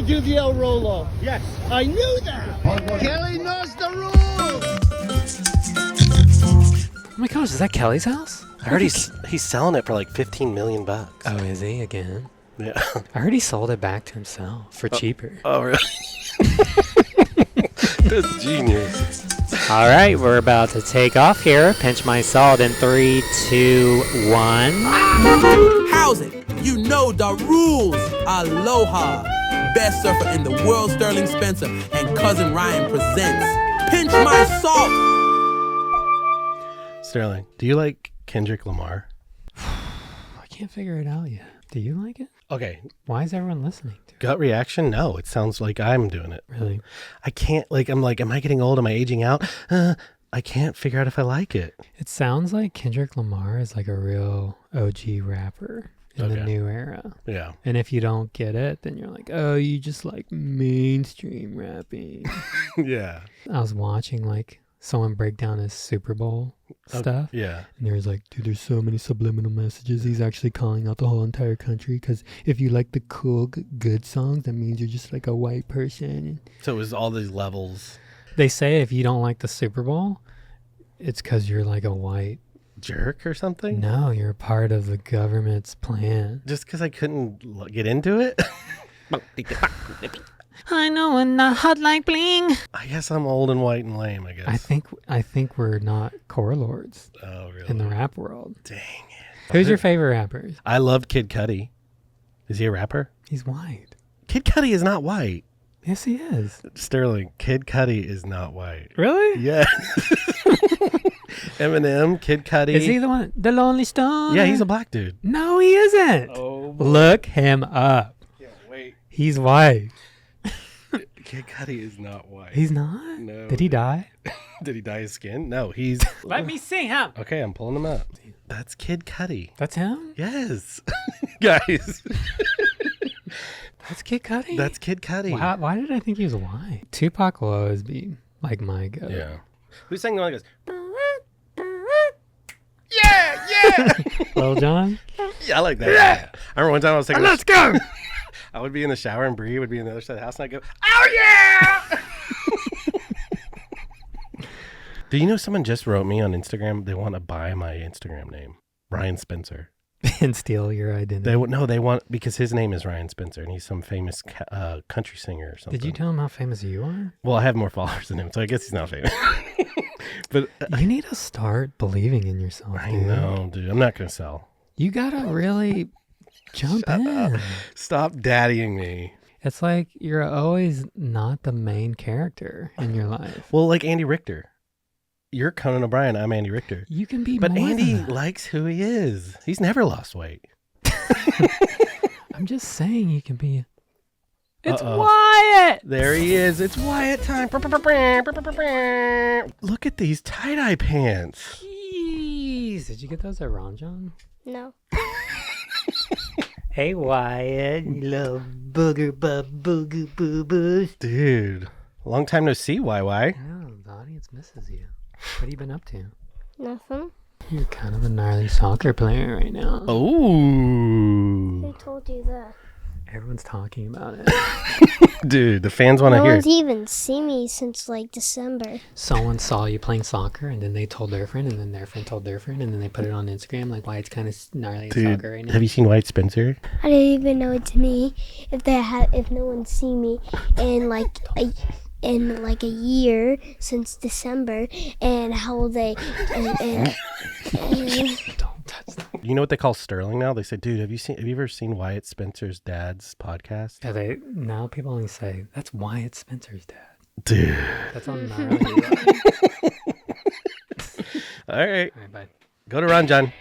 to do the El Rolo. Yes. I knew that. Kelly knows the rules. Oh my gosh, is that Kelly's house? I heard he's selling it for like $15 million. Oh, is he again? Yeah. I heard he sold it back to himself for cheaper. Oh, really? That's genius. All right, we're about to take off here. Pinch my salt in 3, 2, 1. How's it? You know the rules. Aloha. Best surfer in the world, Sterling Spencer, and Cousin Ryan presents Pinch My Salt. Sterling, do you like Kendrick Lamar? I can't figure it out yet. Do you like it? Okay. Why is everyone listening to it? Gut reaction? No, it sounds like I'm doing it. Really? I can't, am I getting old? Am I aging out? I can't figure out if I like it. It sounds like Kendrick Lamar is like a real OG rapper in the new era. Yeah. And if you don't get it, then you're like, oh, you just like mainstream rapping. Yeah. I was watching like someone break down his Super Bowl stuff. Yeah. And there was like, dude, there's so many subliminal messages. He's actually calling out the whole entire country because if you like the cool, good songs, that means you're just like a white person. So it was all these levels. They say if you don't like the Super Bowl, it's because you're like a white jerk or something? No, you're a part of the government's plan. Just because I couldn't get into it? I know I'm not hot like bling. I guess I'm old and white and lame, I guess. I think we're not core lords in the rap world. Dang it. Who's your favorite rappers? I love Kid Cudi. Is he a rapper? He's white. Kid Cudi is not white. Yes, he is. Sterling, Kid Cudi is not white. Really? Yeah. Eminem, Kid Cudi. Is he the one? The Lonely Stone? Yeah, he's a black dude. No, he isn't. Oh, look him up. Yeah, wait. He's white. Kid Cudi is not white. He's not? No. Did he die? Did he dye his skin? No, he's... Let me see him. Okay, I'm pulling him up. That's Kid Cudi. That's him? Yes. Guys. That's Kid Cudi? That's Kid Cudi. Why did I think he was white? Tupac will always be like my go. Yeah. Who's singing the one that goes... Yeah! Lil Jon? Yeah, I like that. Yeah. I remember one time I was singing... Let's go! I would be in the shower and Bree would be on the other side of the house and I'd go, oh yeah! Do you know someone just wrote me on Instagram? They want to buy my Instagram name, Ryan Spencer. And steal your identity. They want, because his name is Ryan Spencer and he's some famous country singer or something. Did you tell him how famous you are? Well, I have more followers than him, so I guess he's not famous. But you need to start believing in yourself, dude. I know, dude. I'm not going to sell. You got to really jump in. Stop daddying me. It's like you're always not the main character in your life. Well, like Andy Richter. You're Conan O'Brien. I'm Andy Richter. You can be But more Andy than that. likes who he is. He's never lost weight. I'm just saying you can be... It's Uh-oh. Wyatt! There he is. It's Wyatt time. Look at these tie-dye pants. Jeez. Did you get those at Ron John? No. Hey, Wyatt. You little booger booger boo boos. Dude, long time no see, YY. No, the audience misses you. What have you been up to? Nothing. You're kind of a gnarly soccer player right now. Oh. Who told you that? Everyone's talking about it. Dude, the fans want to No hear. one's even seen me since like December. Someone saw you playing soccer, and then they told their friend, and then their friend told their friend, and then they put it on Instagram, like why it's kind of gnarly at Dude, soccer right now. have you seen Wyatt Spencer? I didn't even know it's me if no one's seen me in like a year since December, and how they and Don't touch that. You know what they call Sterling now? They say, dude, have you ever seen Wyatt Spencer's dad's podcast? Yeah, now people only say that's Wyatt Spencer's dad. Dude. That's on gnarly. All right. All right, bye. Go to Ron John.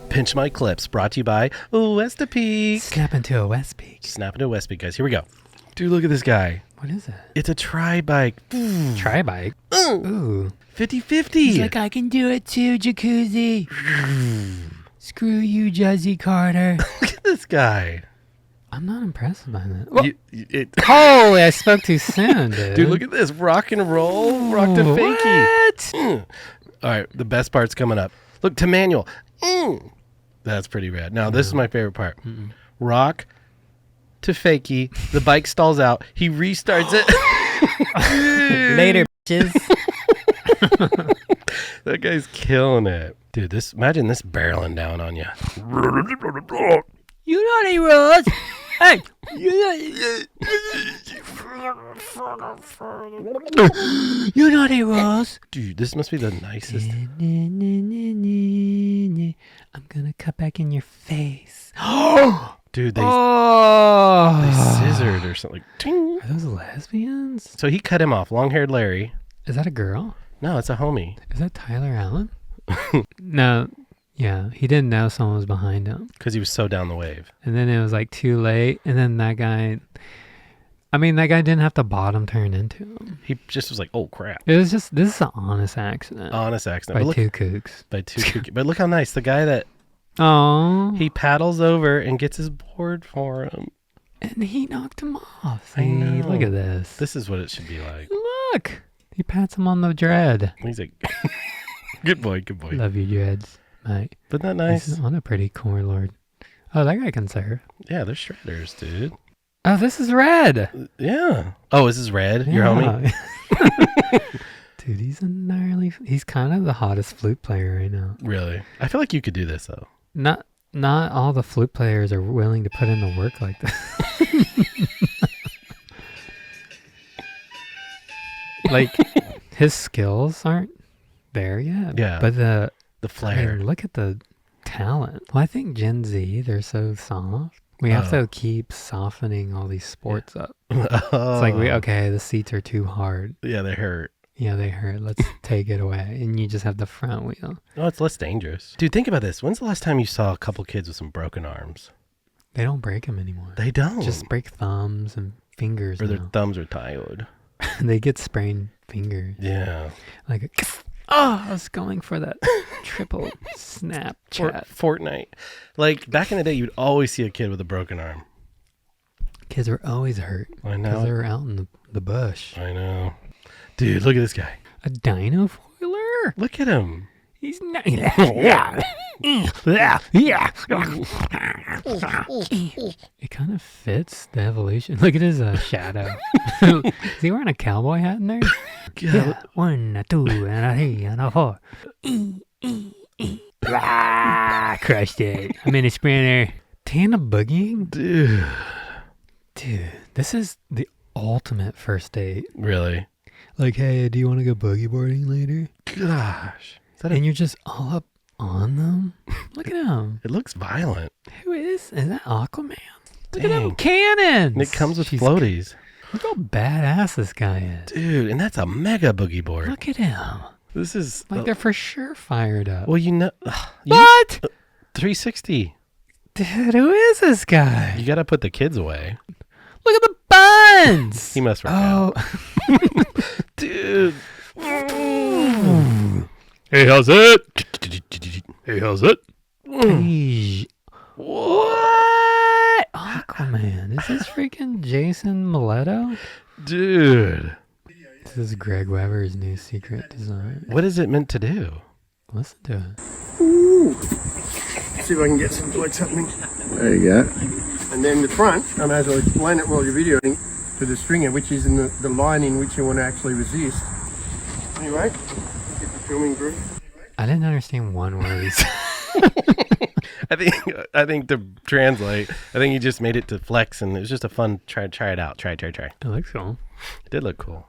Pinch My Clips, brought to you by Westapeak. Snap into a West Peak. Snap into Westapeak, guys. Here we go. Dude, look at this guy. What is it? It's a tri-bike. Tri-bike. Ooh. 50-50. He's like, I can do it too, Jacuzzi. Screw you, Juzzy Carter. Look at this guy. I'm not impressed by that. Holy, I spoke too soon, dude. Dude, look at this. Rock and roll. Rock the fakie. What? All right, the best part's coming up. Look, to manual. That's pretty rad. Now, this is my favorite part. Rock to fakie. The bike stalls out. He restarts it. Later, bitches. That guy's killing it. Dude, imagine this barreling down on you. You naughty Ross. Hey. You naughty Ross. Dude, this must be the nicest. I'm gonna cut back in your face. Dude, they Oh. scissored or something. Ting. Are those lesbians? So he cut him off. Long-haired Larry. Is that a girl? No, it's a homie. Is that Tyler Allen? No. Yeah, he didn't know someone was behind him. Because he was so down the wave. And then it was like too late. And then that guy didn't have to bottom turn into him. He just was like, oh, crap. It was just, this is an honest accident. Honest accident. By But two kooks. By two kooky. But look how nice. The guy that Oh. he paddles over and gets his board for him. And he knocked him off. I See, know. look at this. This is what it should be like. Look. He pats him on the dread. He's like, good boy, good boy. Love you, dreads, mate. Isn't that nice? What a pretty corn lord. Oh, that guy can serve. Yeah, they're shredders, dude. Oh, this is red. Yeah. Oh, is this Red? Your homie? Dude, he's a gnarly. He's kind of the hottest flute player right now. Really? I feel like you could do this, though. Not all the flute players are willing to put in the work like that. Like, his skills aren't there yet. Yeah. But the flair. look at the talent. Well, I think Gen Z, they're so soft. We have to keep softening all these sports up. It's like, the seats are too hard. Yeah, they hurt. Yeah, they hurt. Let's take it away. And you just have the front wheel. Oh, it's less dangerous. Dude, think about this. When's the last time you saw a couple kids with some broken arms? They don't break them anymore. They don't. Just break thumbs and fingers. Or their now. thumbs are tired. They get sprained fingers. Yeah. Like, I was going for that triple Snapchat. Fortnite. Like, back in the day, you'd always see a kid with a broken arm. Kids were always hurt. I know. Because they were out in the bush. I know. Dude, look at this guy. A dino foiler? Look at him. He's not. Yeah. It kind of fits the evolution. Look at his shadow. Is he wearing a cowboy hat in there? Yeah. 1, 2, and a 3, and a 4. Crushed it. I'm in a sprinter. Tandem boogieing? Dude, this is the ultimate first date. really? Like, hey, do you want to go boogie boarding later? Gosh. And you're just all up on them? Look at him. It looks violent. Who is that Aquaman? Look Dang. at them cannons. And it comes with floaties. Look how badass this guy is. Dude, and that's a mega boogie board. Look at him. This is... Like, they're for sure fired up. Well, you know... What? 360. Dude, who is this guy? You got to put the kids away. Look at the buns. He must work out. Dude. Hey, how's it? Hey, how's it? Hey. What? Aquaman. Is this freaking Jason Mileto? Dude. This is Greg Weber's new secret design. What is it meant to do? Listen to it. See if I can get some flex happening. There you go. And then the front, I may as well explain it while you're videoing, to the stringer, which is in the lining which you want to actually resist. Anyway, get the filming through. I didn't understand one word he said. I think to translate, I think he just made it to flex, and it was just a fun try it out. Try. It looks cool. It did look cool.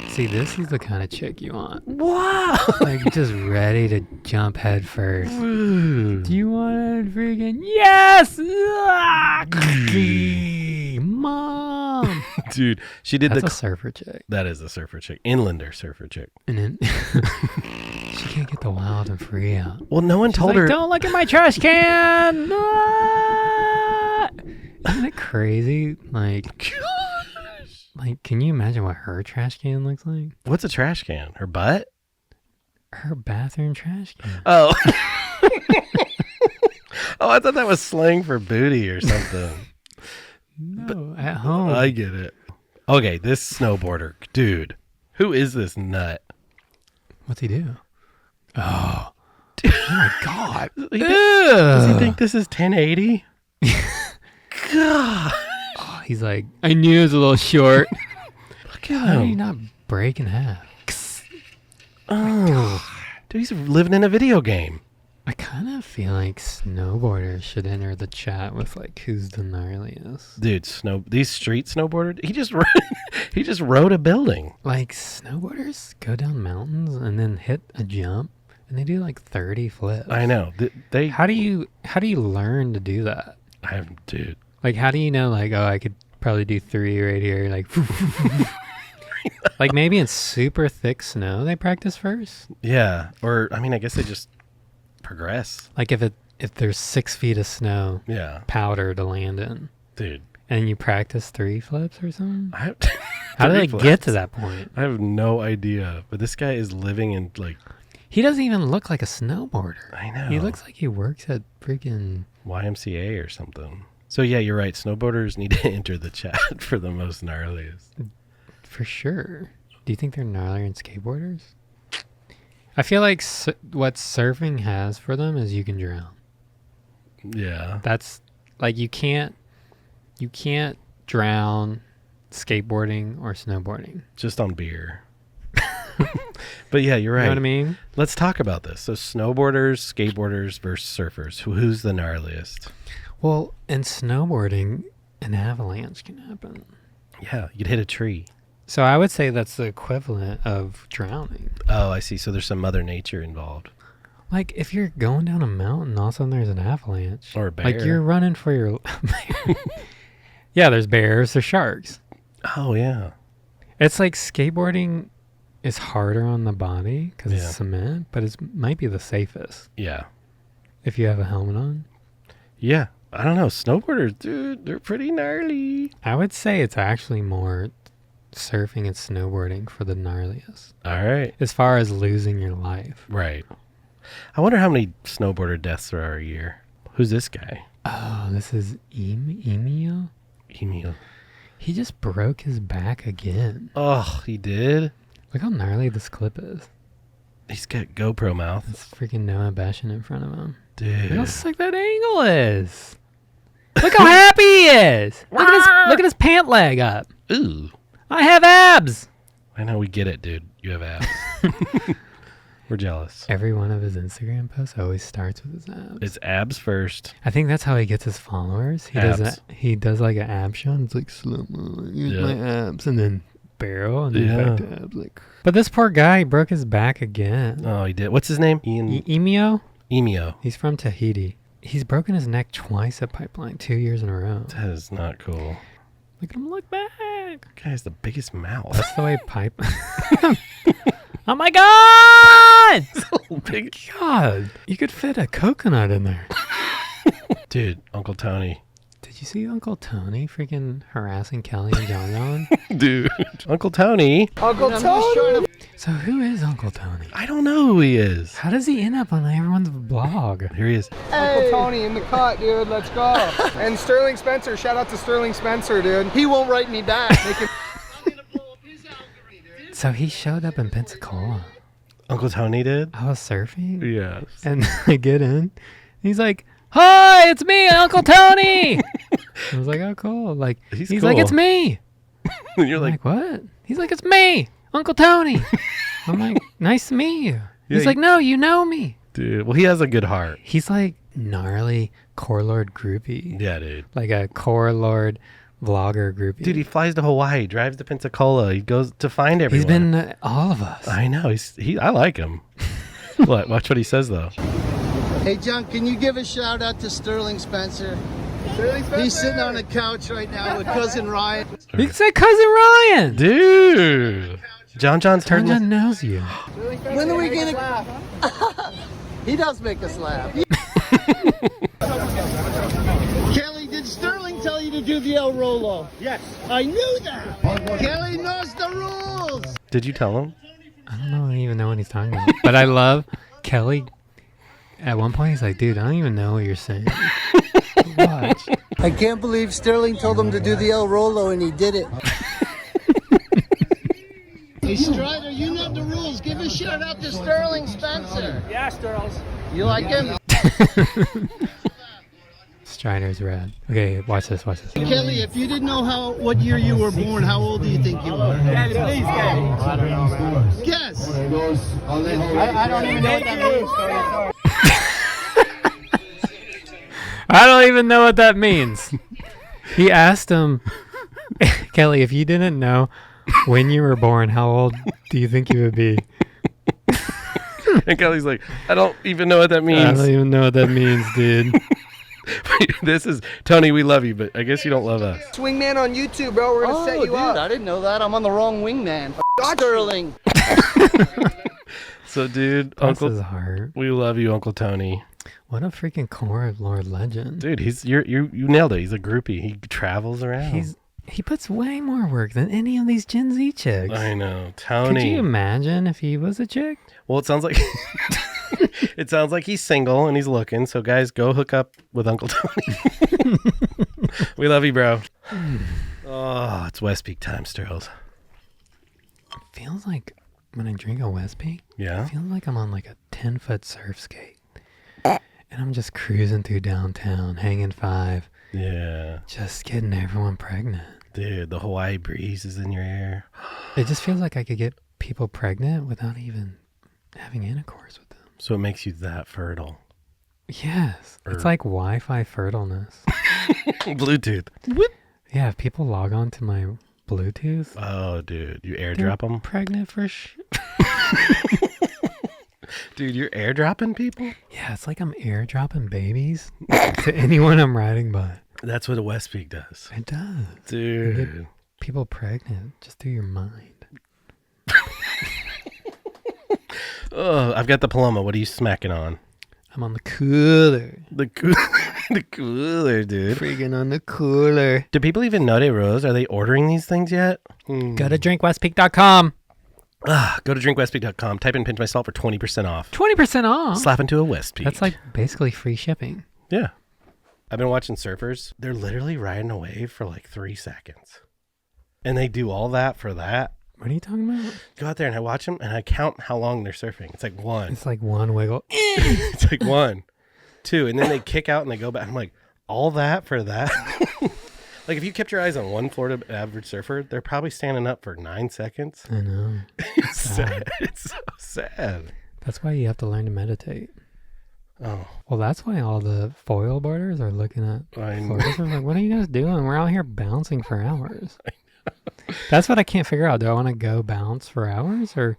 See, this is the kind of chick you want. Wow. Like, just ready to jump head first. Ooh. Do you want to freaking... Yes! Mom! Dude, she did That's a surfer chick. That is a surfer chick. Inlander surfer chick. And then... she can't get the wild and free out. Well, no one She's told like, her. don't look at my trash can! Ah! Isn't it crazy? Like, can you imagine what her trash can looks like? What's a trash can? Her butt? Her bathroom trash can. Oh. Oh, I thought that was slang for booty or something. No, at home. I get it. Okay, this snowboarder. Dude, who is this nut? What's he do? Oh. Oh my God. Does he think this is 1080? God. Oh, he's like, I knew it was a little short. Look at How do you him. not break in half? Oh. Dude, he's living in a video game. I kind of feel like snowboarders should enter the chat with like, who's the gnarliest? Dude, these street snowboarders, he just rode a building. Like snowboarders go down mountains and then hit a jump and they do like 30 flips. I know. They How do you learn to do that? dude. Like, how do you know, like, oh, I could probably do 3 right here, like, like maybe in super thick snow they practice first. Yeah, or I mean, I guess they just progress. Like if there's 6 feet of snow, Yeah, powder to land in, dude. and you practice 3 flips or something. How do 3 they flips. get to that point? I have no idea. But this guy is living in like He doesn't even look like a snowboarder. I know. He looks like he works at freaking. YMCA or something. So yeah, you're right. Snowboarders need to enter the chat for the most gnarliest. For sure. Do you think they're gnarlier than skateboarders? I feel like what surfing has for them is you can drown. Yeah. That's like you can't drown skateboarding or snowboarding. Just on beer. But yeah, you're right. You know what I mean? Let's talk about this. So snowboarders, skateboarders versus surfers. Who's the gnarliest? Well, in snowboarding, an avalanche can happen. Yeah, you'd hit a tree. So I would say that's the equivalent of drowning. Oh, I see. So there's some Mother Nature involved. Like if you're going down a mountain, all of a sudden there's an avalanche. Or a bear. Like you're running for your. Yeah, there's bears, there's sharks. Oh, yeah. It's like skateboarding is harder on the body because Yeah. it's cement, but it might be the safest Yeah. if you have a helmet on. Yeah. I don't know. Snowboarders, dude, they're pretty gnarly. I would say it's actually more surfing and snowboarding for the gnarliest. All right. As far as losing your life. Right. I wonder how many snowboarder deaths there are a year. Who's this guy? Oh, this is Emil? Emil. He just broke his back again. Oh, he did? Look how gnarly this clip is. He's got GoPro mouth. It's freaking Noah Bashan in front of him. Dude. Look how sick that angle is. Look how happy he is. Look at his pant leg up. Ooh. I have abs. I know, we get it, dude. You have abs. We're jealous. Every one of his Instagram posts always starts with his abs. It's abs first. I think that's how he gets his followers. He does like an ab shot. It's like slow-mo. Here's Yeah. my abs, and then barrel, and then back Yeah. to abs. Like, but this poor guy broke his back again. Oh, he did. What's his name? Ian. Emio. Emio. He's from Tahiti. He's broken his neck twice at Pipeline, 2 years in a row. That is not cool. Look at him look back. That guy has the biggest mouth. That's the way pipe. Oh my God! so big. God, you could fit a coconut in there. Dude, Uncle Tony. Did you see Uncle Tony freaking harassing Kelly and John John? Dude. Uncle Tony. So who is Uncle Tony? I don't know who he is. How does he end up on everyone's blog? Here he is. Uncle Tony in the cut, dude. Let's go. And Sterling Spencer. Shout out to Sterling Spencer, dude. He won't write me back. They can So he showed up in Pensacola. Uncle Tony did? I was surfing, Yes. and I get in. He's like, "Hi, it's me, Uncle Tony." I was like, "Oh, cool." Like He's he's like, cool. "It's me." And you're I'm like, like, "What?" He's like, "It's me, Uncle Tony." I'm like, "Nice to meet you." Yeah, He's like, "No, you know me." dude. Well, he has a good heart. He's like gnarly Core Lord groupie, Yeah, dude. like a Core Lord vlogger groupie. Dude, he flies to Hawaii, drives to Pensacola. He goes to find everyone. He's been all of us. I know. I like him. What? Watch what he says, though. Hey, John, can you give a shout out to Sterling Spencer? He's sitting on a couch right now with cousin Ryan. He said cousin Ryan. Dude. John's John turning. John knows you. When are we gonna? He does make us laugh. Kelly, did Sterling tell you to do the El Rolo? Yes. I knew that. Kelly knows the rules. Did you tell him? I don't even know what he's talking about. But I love Kelly. At one point, he's like, "Dude, I don't even know what you're saying." Watch. I can't believe Sterling told him to do the El Rolo and he did it. Hey, Strider, you know the rules. Give a shout out to Sterling Spencer. Yeah, Sterls. You like him? Strider's rad. Okay, watch this. Kelly, if you didn't know what year you were born, how old do you think you are? Kelly, please, Kelly. I don't know, man. Guess. I don't even know what that means. I don't even know what that means. He asked him, Kelly, if you didn't know when you were born, how old do you think you would be? And Kelly's like, I don't even know what that means. I don't even know what that means, dude. This is Tony. We love you, but I guess you don't love us. Swingman on YouTube, bro. We're gonna set you up. I didn't know that. I'm on the wrong wingman. Sterling. So, dude, Bless his heart. we love you, Uncle Tony. What a freaking core of Lord Legend. Dude, you nailed it. He's a groupie. He travels around. He puts way more work than any of these Gen Z chicks. I know, Tony. Could you imagine if he was a chick? Well, it sounds like he's single and he's looking. So, guys, go hook up with Uncle Tony. We love you, bro. Oh, it's West Peak time, Sterls. Feels like when I drink a West Peak, Yeah. it feels like I'm on like a 10-foot surf skate. And I'm just cruising through downtown, hanging five. Yeah. Just getting everyone pregnant. Dude, the Hawaii breeze is in your air. It just feels like I could get people pregnant without even having intercourse with them. So it makes you that fertile. Yes. It's like Wi-Fi fertileness. Bluetooth. Yeah, if people log on to my Bluetooth, Oh, dude. You airdrop them? pregnant for sure. Dude, you're airdropping people? Yeah, it's like I'm airdropping babies to anyone I'm riding by. That's what a West Peak does. It does. Dude. People pregnant just through your mind. Oh, I've got the Paloma. What are you smacking on? I'm on the cooler. The cooler, dude. Freaking on the cooler. Do people even know they rose? Are they ordering these things yet? Go to drinkwestpeak.com. Go to drinkwestpeak.com. Type in Pinch My Salt for 20% off. 20% off. Slap into a West Peak. That's like basically free shipping. Yeah. I've been watching surfers. They're literally riding a wave for like 3 seconds. And they do all that for that. What are you talking about? Go out there and I watch them and I count how long they're surfing. It's like 1. It's like one wiggle. It's like 1, 2. And then they kick out and they go back. I'm like, all that for that? Like if you kept your eyes on one Florida average surfer, they're probably standing up for 9 seconds. I know. It's sad. It's so sad. That's why you have to learn to meditate. Oh, Well, that's why all the foil boarders are looking at I know. Florida. They're like, what are you guys doing? We're out here bouncing for hours. That's what I can't figure out. Do I want to go bounce for hours or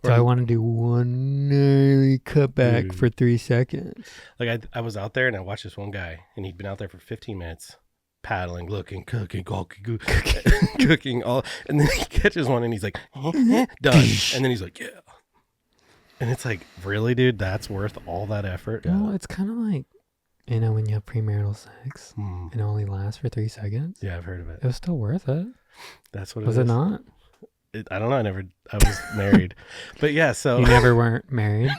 do I want to do one gnarly cutback for 3 seconds? Like I was out there and I watched this one guy and he'd been out there for 15 minutes. Paddling, looking, cooking, cooking, all, and then he catches one and he's like, done, and then he's like, yeah, and it's like, really, dude, that's worth all that effort? Well, it's kind of like, when you have premarital sex and it only lasts for 3 seconds. Yeah, I've heard of It it. was still worth it. That's what Was it it is. not? I don't know. I was married, but yeah. So You never weren't married.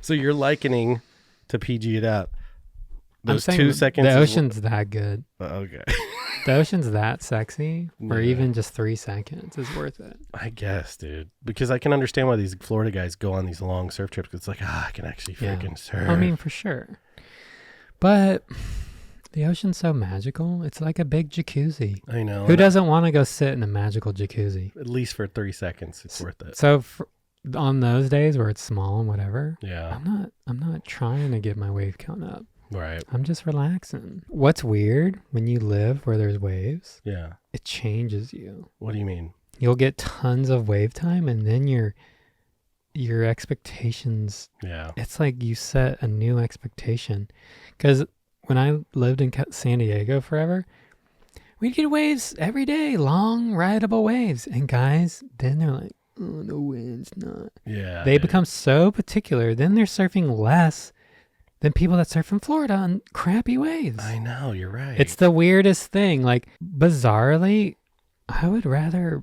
so you're likening to PG it out. I'm Those saying 2 seconds. The is ocean's that good. okay. The ocean's that sexy, or Yeah. even just 3 seconds is worth it. I guess, dude, because I can understand why these Florida guys go on these long surf trips. It's like, I can actually freaking surf. I mean, for sure. But the ocean's so magical. It's like a big jacuzzi. I know. Who doesn't want to go sit in a magical jacuzzi? At least for 3 seconds, it's worth it. So on those days where it's small and whatever, Yeah. I'm not trying to get my wave count up. Right. I'm just relaxing. What's weird when you live where there's waves, Yeah. it changes you. What do you mean? You'll get tons of wave time and then your expectations, Yeah. it's like you set a new expectation. Because when I lived in San Diego forever, we'd get waves every day, long rideable waves. And guys, then they're like, oh, the wind's not. Yeah. They dude. become so particular. Then they're surfing less than people that surf in Florida on crappy waves. I know, you're right. It's the weirdest thing. Like, bizarrely, I would rather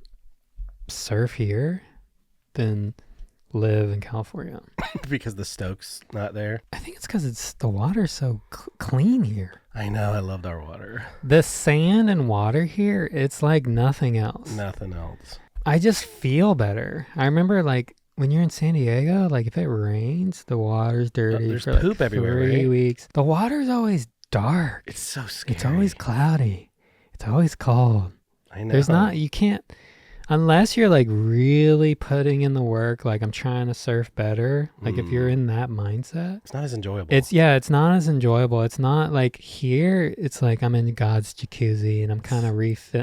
surf here than live in California. because the Stoke's not there. I think it's because the water's so clean here. I know, I loved our water. The sand and water here, it's like nothing else. Nothing else. I just feel better. I remember like when you're in San Diego, like if it rains, the water's dirty. There's for like poop everywhere, 3 right? weeks. The water's always dark. It's so scary. It's always cloudy. It's always cold. I know. There's not, you can't, unless you're like really putting in the work, like I'm trying to surf better. Like if you're in that mindset, It's not as enjoyable. it's not as enjoyable. It's not like here, it's like I'm in God's jacuzzi and I'm kind of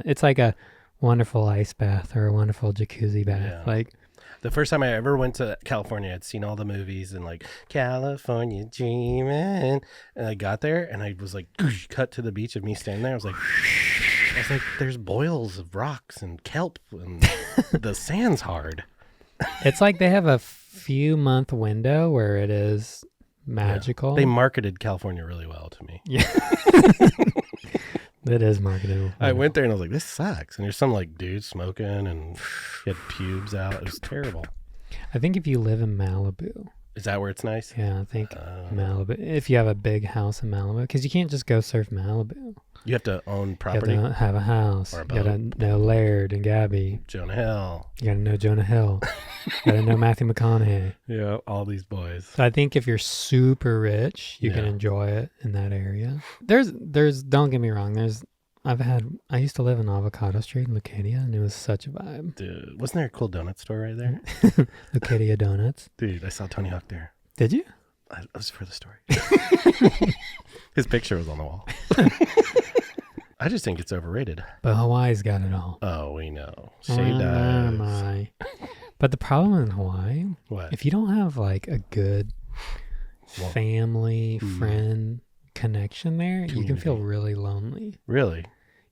it's like a wonderful ice bath or a wonderful jacuzzi bath. Yeah. Like, The first time I ever went to California, I'd seen all the movies and like California dreaming, and I got there and I was like, cut to the beach of me standing there. I was like, there's boils of rocks and kelp and the sand's hard. it's like they have a few month window where it is magical. They marketed California really well to me. Yeah. It is marketed. I went there and I was like, this sucks. And there's some like dude smoking and he had pubes out. It was terrible. I think if you live in Malibu, Is that where it's nice? yeah, I think Malibu, if you have a big house in Malibu, because you can't just go surf Malibu. You have to own You property. have to have a house. Or a You gotta know Laird and Gabby. Jonah Hill. You gotta know Jonah Hill. You gotta know Matthew McConaughey. Yeah, all these boys. So I think if you're super rich, you can Yeah. enjoy it in that area. There's don't get me wrong, I used to live in Avocado Street in Lucadia, and it was such a vibe. Dude, wasn't there a cool donut store right there? Lucadia Donuts. Dude, I saw Tony Hawk there. Did you? I was for the story. His picture was on the wall. I just think it's overrated. But Hawaii's got it all. Oh, we know. Oh, Shay does. my. But the problem in Hawaii, What? if you don't have like a good Well, family, friend connection there, you can feel Community. really lonely. Really?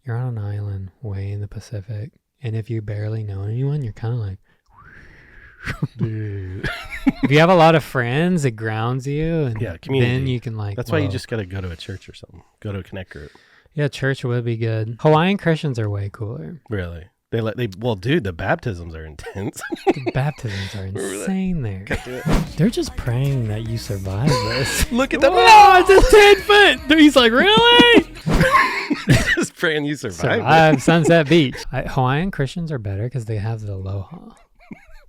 You're on an island way in the Pacific, and if you barely know anyone, you're kind of like, Dude. if you have a lot of friends, it grounds you, and Yeah, community. then you can like. That's why you whoa. just got to go to a church or something. Go to a connect group. Yeah, church would be good. Hawaiian Christians are way cooler. Really? Well, dude, the baptisms are intense. The baptisms are insane there. They're just praying that you survive this. Look at them. Oh, it's a 10-foot. He's like, really? Just praying you survive. Survive Sunset Beach. Hawaiian Christians are better because they have the aloha.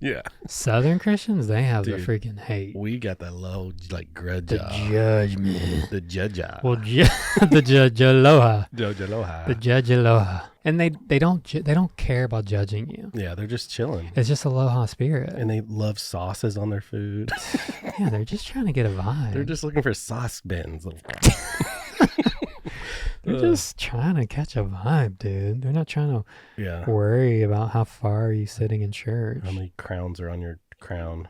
Yeah. Southern Christians, they have Dude, the freaking hate. We got that low, like, grudge. The judgment. The judge. Well, the judge aloha. Judge aloha. The judge aloha. And they don't care about judging you. Yeah, they're just chilling. It's just aloha spirit. And they love sauces on their food. Yeah, they're just trying to get a vibe. They're just looking for sauce bins. They're just trying to catch a vibe, dude. They're not trying to Yeah. worry about how far are you sitting in church. How many crowns are on your crown?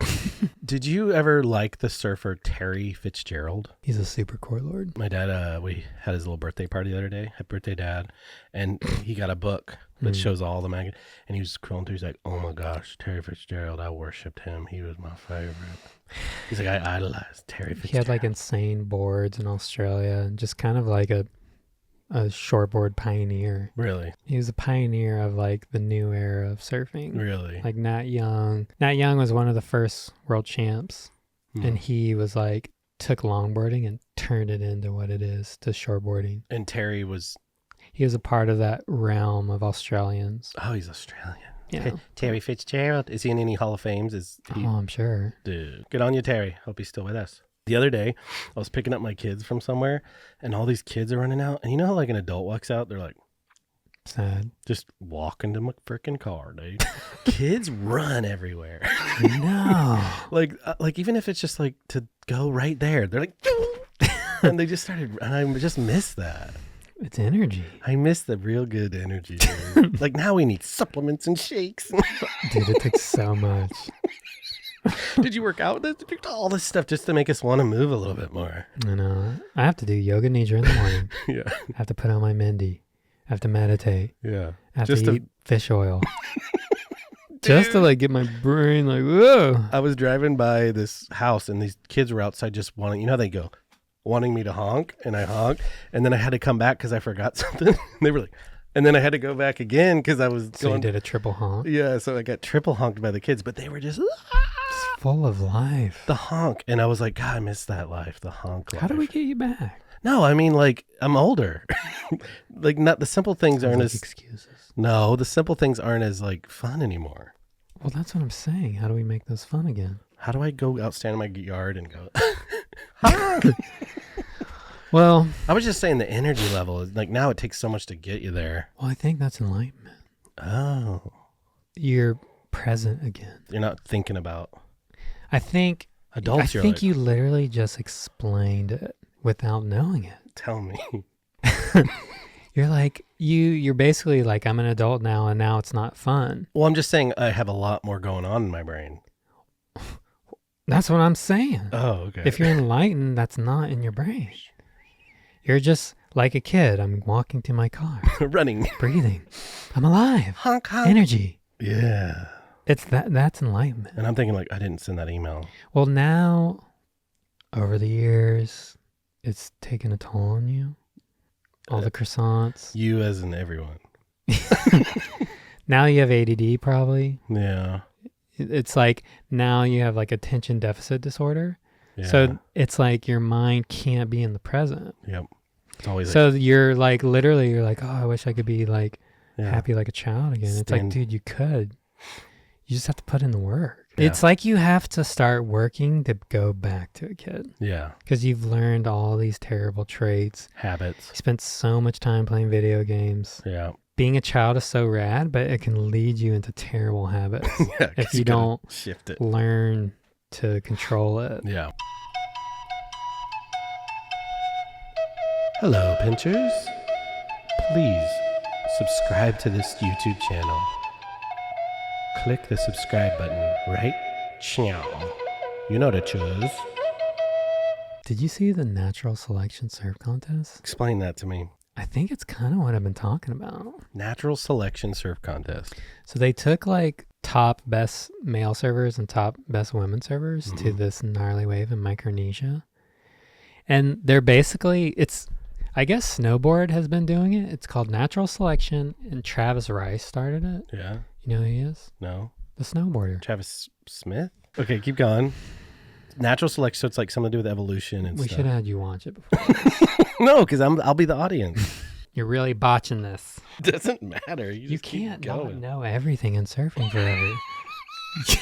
Did you ever like the surfer Terry Fitzgerald? He's a super court lord. My dad, we had his little birthday party the other day. Happy birthday, Dad. And he got a book that shows all the magazines. And he was scrolling through. He's like, oh my gosh, Terry Fitzgerald. I worshipped him. He was my favorite. He's like, I idolized Terry Fitzgerald. He had like insane boards in Australia and just kind of like a shortboard pioneer. Really? He was a pioneer of like the new era of surfing. Really? Like Nat Young. Nat Young was one of the first world champs. And he was like, took longboarding and turned it into what it is to shortboarding. And Terry was... He was a part of that realm of Australians. Oh, he's Australian. Yeah. Terry Fitzgerald. Is he in any Hall of Fames? Is he... Oh, I'm sure. Dude, good on you, Terry. Hope he's still with us. The other day, I was picking up my kids from somewhere, and all these kids are running out. And you know how like an adult walks out, they're like, Sad. just walking to my freaking car, dude. Kids run everywhere. No. like even if it's just like to go right there, they're like, and they just started. And I just miss that. It's energy. I miss the real good energy. Dude. Like now we need supplements and shakes. Dude, it takes so much. Did you work out? All this stuff just to make us want to move a little bit more. I know. I have to do yoga nidra in the morning. Yeah. I have to put on my mehndi. I have to meditate. Yeah. I have Just to to- eat fish oil. Just to like get my brain like, whoa. I was driving by this house and these kids were outside just wanting, you know, they go wanting me to honk, and I honk, and then I had to come back because I forgot something. They were like, and then I had to go back again because I was So going. you did a triple honk. Yeah, so I got triple honked by the kids, but they were just It's full of life. the honk, and I was like, God, I miss that life, the honk life. How do we get you back? No, I mean, like, I'm older. Like, not the simple things aren't Like as excuses. No, the simple things aren't as like fun anymore. Well, that's what I'm saying. How do we make those fun again? How do I go out, stand in my yard, and go? Well, I was just saying the energy level. Like now, it takes so much to get you there. I think that's enlightenment. Oh, You're present again. you're not thinking about I think adults. I think you literally just explained it without knowing it. tell me. You're like you're basically like, I'm an adult now, and now it's not fun. Well, I'm just saying I have a lot more going on in my brain. That's what I'm saying. Oh, okay. If you're enlightened, that's not in your brain. You're just like a kid. I'm walking to my car, running, breathing. I'm alive. honk honk. Energy. Yeah. It's that's enlightenment. And I'm thinking like I didn't send that email. Well, now over the years, it's taken a toll on you. All the croissants. You as in everyone. Now you have ADD probably. Yeah. It's like now you have like attention deficit disorder. Yeah. So it's like your mind can't be in the present. Yep. It's always So you're like literally you're like, oh, I wish I could be like yeah. happy like a child again. It's like, Stand- dude, you could. You just have to put in the work. Yeah. It's like you have to start working to go back to a kid Yeah. because you've learned all these terrible traits. Habits. You spent so much time playing video games. Yeah. Being a child is so rad, but it can lead you into terrible habits Yeah. 'cause if you gotta don't shift it. learn to control it. Yeah. Hello, pinchers. Please subscribe to this YouTube channel. Click the subscribe button right now. You know the choose. Did you see the natural selection surf contest? Explain that to me. I think it's kind of what I've been talking about. Natural selection surf contest. So they took like top best male servers and top best women servers to this gnarly wave in Micronesia. And they're basically, I guess Snowboard has been doing it. It's called natural selection, and Travis Rice started it. Yeah. You know who he is? No. The snowboarder. Travis Smith? Okay, keep going. Natural selection, so it's like something to do with evolution and We stuff. should have had you watch it before. No, because I'll be the audience. You're really botching this. Doesn't matter. You You just keep can't not going. know everything in surfing forever.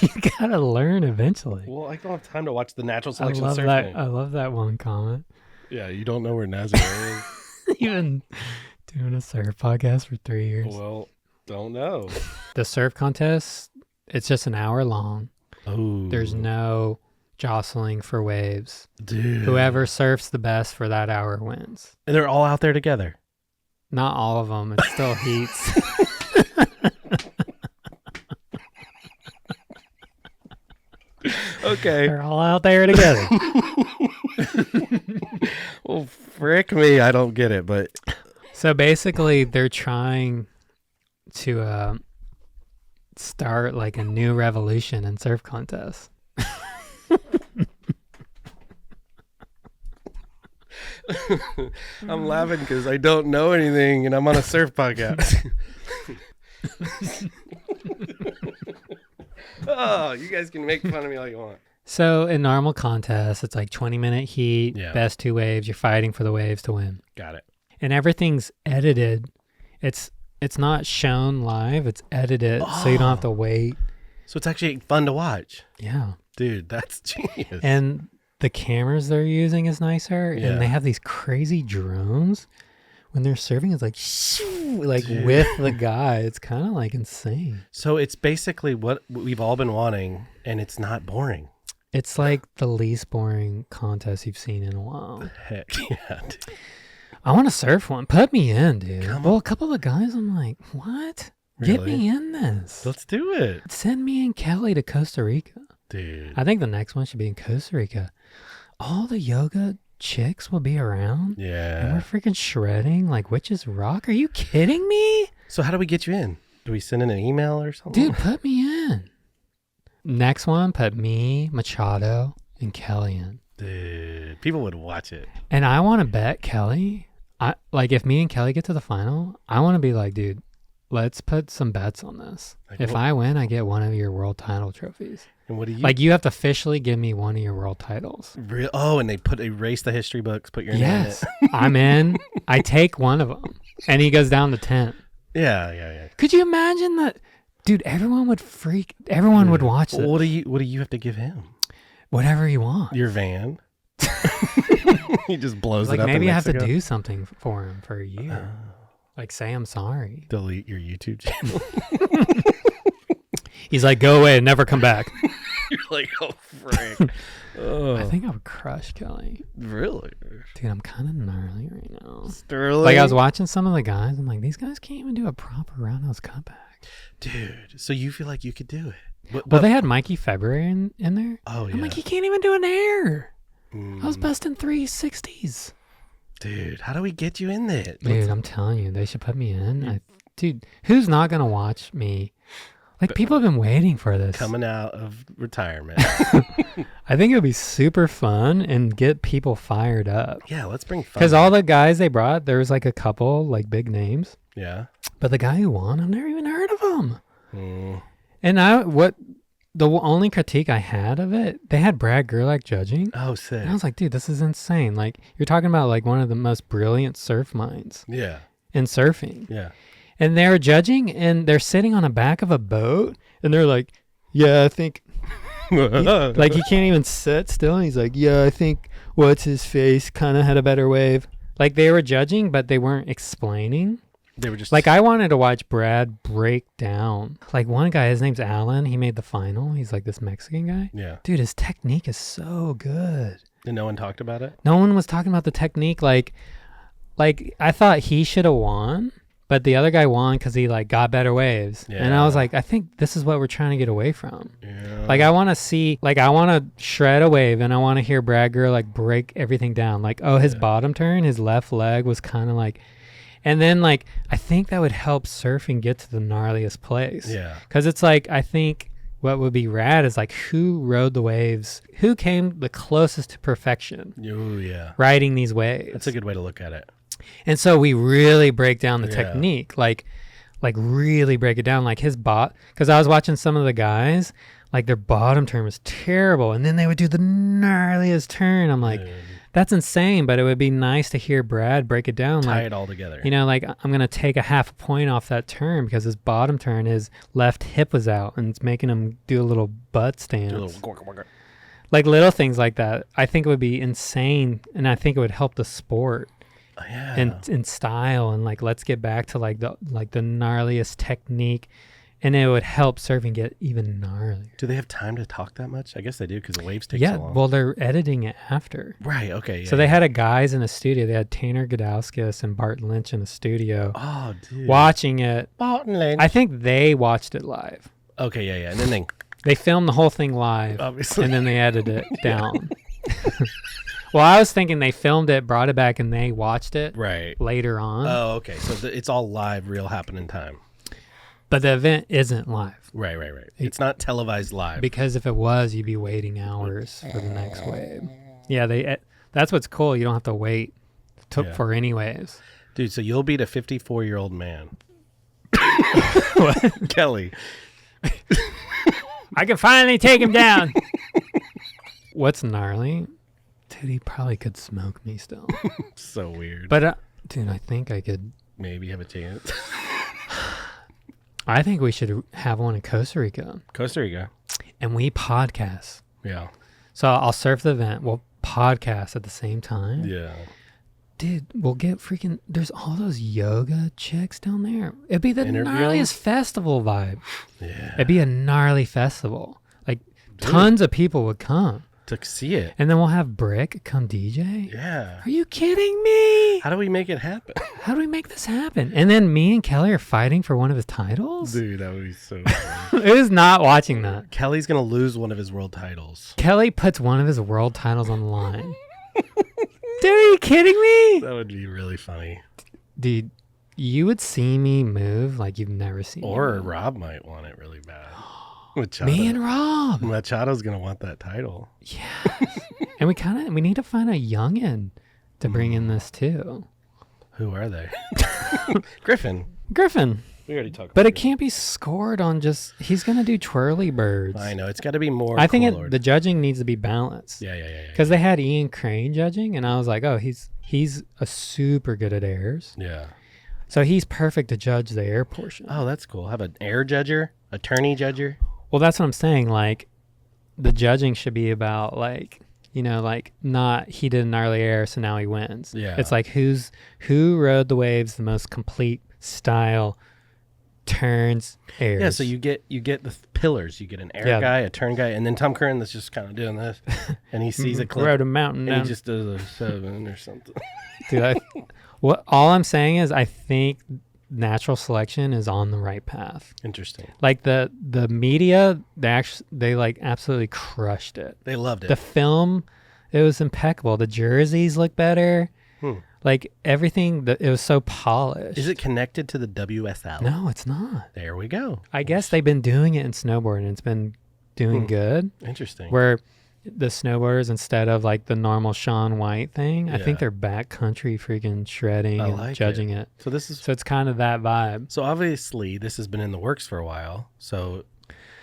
You gotta learn eventually. Well, I don't have time to watch the natural I selection love surfing. that. I love that one comment. Yeah, you don't know where Nazareth is. You've been doing a surf podcast for 3 years. Well, don't know. The surf contest, it's just an hour long. Oh, There's no jostling for waves. dude. Whoever surfs the best for that hour wins. And they're all out there together. Not all of them. It still heats. Okay. They're all out there together. Well, frick me, I don't get it, but So basically, they're trying to start like a new revolution in surf contests. I'm laughing because I don't know anything and I'm on a surf podcast. Oh, you guys can make fun of me all you want. So in normal contests, it's like 20-minute heat, Yeah. best two waves. You're fighting for the waves to win. Got it. And everything's edited. It's not shown live. It's edited, so you don't have to wait. So it's actually fun to watch. Yeah. Dude, that's genius. And the cameras they're using is nicer. Yeah. And they have these crazy drones. When they're surfing, it's like, shoo, like Dude. with the guy. It's kind of like insane. So it's basically what we've all been wanting, and it's not boring. It's like the least boring contest you've seen in a while. Heck yeah, dude. I want to surf one. Put me in, dude. Come Well, a couple of guys, I'm like, what? Get Really? me in this. Let's do it. Send me and Kelly to Costa Rica. Dude. I think the next one should be in Costa Rica. All the yoga chicks will be around. And we're Yeah. freaking shredding like witches rock. Are you kidding me? So how do we get you in? Do we send in an email or something? Dude, put me in. Next one, put me, Machado, and Kelly in. Dude, people would watch it. And I want to bet Kelly. If me and Kelly get to the final, I want to be like, dude, let's put some bets on this. Like If what? I win, I get one of your world title trophies. And what do you Like, you have to officially give me one of your world titles. Oh, and they erase the history books, put your name Yes, in it. I'm in. I take one of them, and he goes down to 10. Yeah. Could you imagine that? Dude, everyone would freak. Everyone would watch this. What do you have to give him? Whatever you want. Your van? He just blows Like, it up. maybe in I have to Mexico. do something for him for a year. Like, say I'm sorry. Delete your YouTube channel. He's like, go away and never come back. You're like, oh frick. Oh, I think I would crush Kelly. really? Dude, I'm kind of gnarly right now. Sterling. Like, I was watching some of the guys. I'm like, these guys can't even do a proper roundhouse cutback. Dude, so you feel like you could do it? Well, they had Mikey February in there. Oh yeah. I'm like, he can't even do an air. I Mm. was busting 360s. Dude, how do we get you in there? Dude, I'm telling you, they should put me in. Dude, who's not going to watch me? Like, people have been waiting for this. Coming out of retirement. I think it would be super fun and get people fired up. Yeah, let's bring fun. Because all the guys they brought, there was like a couple like big names. Yeah. But the guy who won, I've never even heard of him. Mm. And the only critique I had of it, they had Brad Gerlach judging. Oh, sick. And I was like, dude, this is insane. Like, you're talking about like one of the most brilliant surf minds Yeah. in surfing. Yeah. And they're judging and they're sitting on the back of a boat and they're like, yeah, I think like he can't even sit still. And he's like, yeah, I think what's his face kind of had a better wave. Like, they were judging, but they weren't explaining. They were just Like, I wanted to watch Brad break down. Like, one guy, his name's Alan. He made the final. He's like this Mexican guy. Yeah. Dude, his technique is so good. And no one talked about it? No one was talking about the technique. Like I thought he should have won, but the other guy won because he like got better waves. And I was Yeah. like, I think this is what we're trying to get away from. Yeah. Like, I want to see, like, I want to shred a wave and I want to hear Brad Gerlach like break everything down. Like, oh, his bottom turn, his left leg was kind of like, and then like, I think that would help surfing get to the gnarliest place. Yeah. Because it's like, I think what would be rad is like, who rode the waves, who came the closest to perfection Oh, yeah. riding these waves. That's a good way to look at it. And so we really break down the Yeah. technique, like really break it down. Like his because I was watching some of the guys, like their bottom turn was terrible, and then they would do the gnarliest turn. I'm like, that's insane, but it would be nice to hear Brad break it down. Tie Like, it all together. you know, like, I'm going to take a half a point off that turn because his bottom turn, his left hip was out, and it's making him do a little butt stance. Do a little gork, gork, gork. Like, little things like that. I think it would be insane, and I think it would help the sport. Oh, yeah. And in style, and like, let's get back to like the gnarliest technique, and it would help surfing get even gnarlier. Do they have time to talk that much? I guess they do because the waves take Yeah, so long. well, they're editing it after. Right. Okay. Yeah, So they yeah. had a guys in a studio. They had Tanner Godowskis and Bart Lynch in a studio Oh, dude. watching it. Barton Lynch. I think they watched it live. Okay. Yeah. Yeah. And then They filmed the whole thing live, obviously. and then they edited it down. Well, I was thinking they filmed it, brought it back, and they watched it right. later on. Oh, okay. So it's all live, real happening time. But the event isn't live. Right. It's not televised live. Because if it was, you'd be waiting hours for the next wave. Yeah, that's what's cool. You don't have to wait Yeah. for any waves. Dude, so you'll beat a 54-year-old man. What? Kelly. I can finally take him down. What's gnarly? Dude, he probably could smoke me still. So weird. But, dude, I think I could. Maybe have a chance. I think we should have one in Costa Rica. Costa Rica. And we podcast. Yeah. So I'll surf the event. We'll podcast at the same time. Yeah. Dude, we'll get freaking. There's all those yoga chicks down there. It'd be the Interview 'em? gnarliest festival vibe. Yeah. It'd be a gnarly festival. Like, tons of people would come. To see it. And then we'll have Brick come DJ. Yeah. Are you kidding me? How do we make it happen? How do we make this happen? And then me and Kelly are fighting for one of his titles? Dude, that would be so funny. Who's not watching that? Kelly's going to lose one of his world titles. Kelly puts one of his world titles on the line. Dude, are you kidding me? That would be really funny. Dude, you would see me move like you've never seen Or me move. Rob might want it really bad. Machado. Me and Rob. Machado's going to want that title. Yes. And we need to find a youngin to bring in this too. Who are they? Griffin. Griffin. We already talked But about it can't be scored on just, he's going to do twirly birds. I know. It's got to be more. I think the judging needs to be balanced. Yeah. Because they had Ian Crane judging, and I was like, oh, he's a super good at airs. Yeah. So he's perfect to judge the air portion. Oh, that's cool. Have an air judger, attorney judger. Well, that's what I'm saying. Like, the judging should be about, like, you know, like, not he did a gnarly air, so now he wins. Yeah. It's like who rode the waves the most complete style, turns, airs. Yeah, so you get the pillars. You get an air guy, a turn guy, and then Tom Curran that's just kind of doing this, and he sees a clip, rode a mountain and down. he just does a 7 or something. Dude, all I'm saying is I think natural selection is on the right path. Interesting. Like the media, they like absolutely crushed it. They loved it. The film, it was impeccable. The jerseys look better. Like everything, it was so polished. Is it connected to the WSL? No, it's not. There we go. I guess they've been doing it in snowboarding. It's been doing good. Interesting. Where the snowboarders, instead of like the normal Shaun White thing, I think they're backcountry freaking shredding and judging it. So it's kind of that vibe. So obviously this has been in the works for a while. So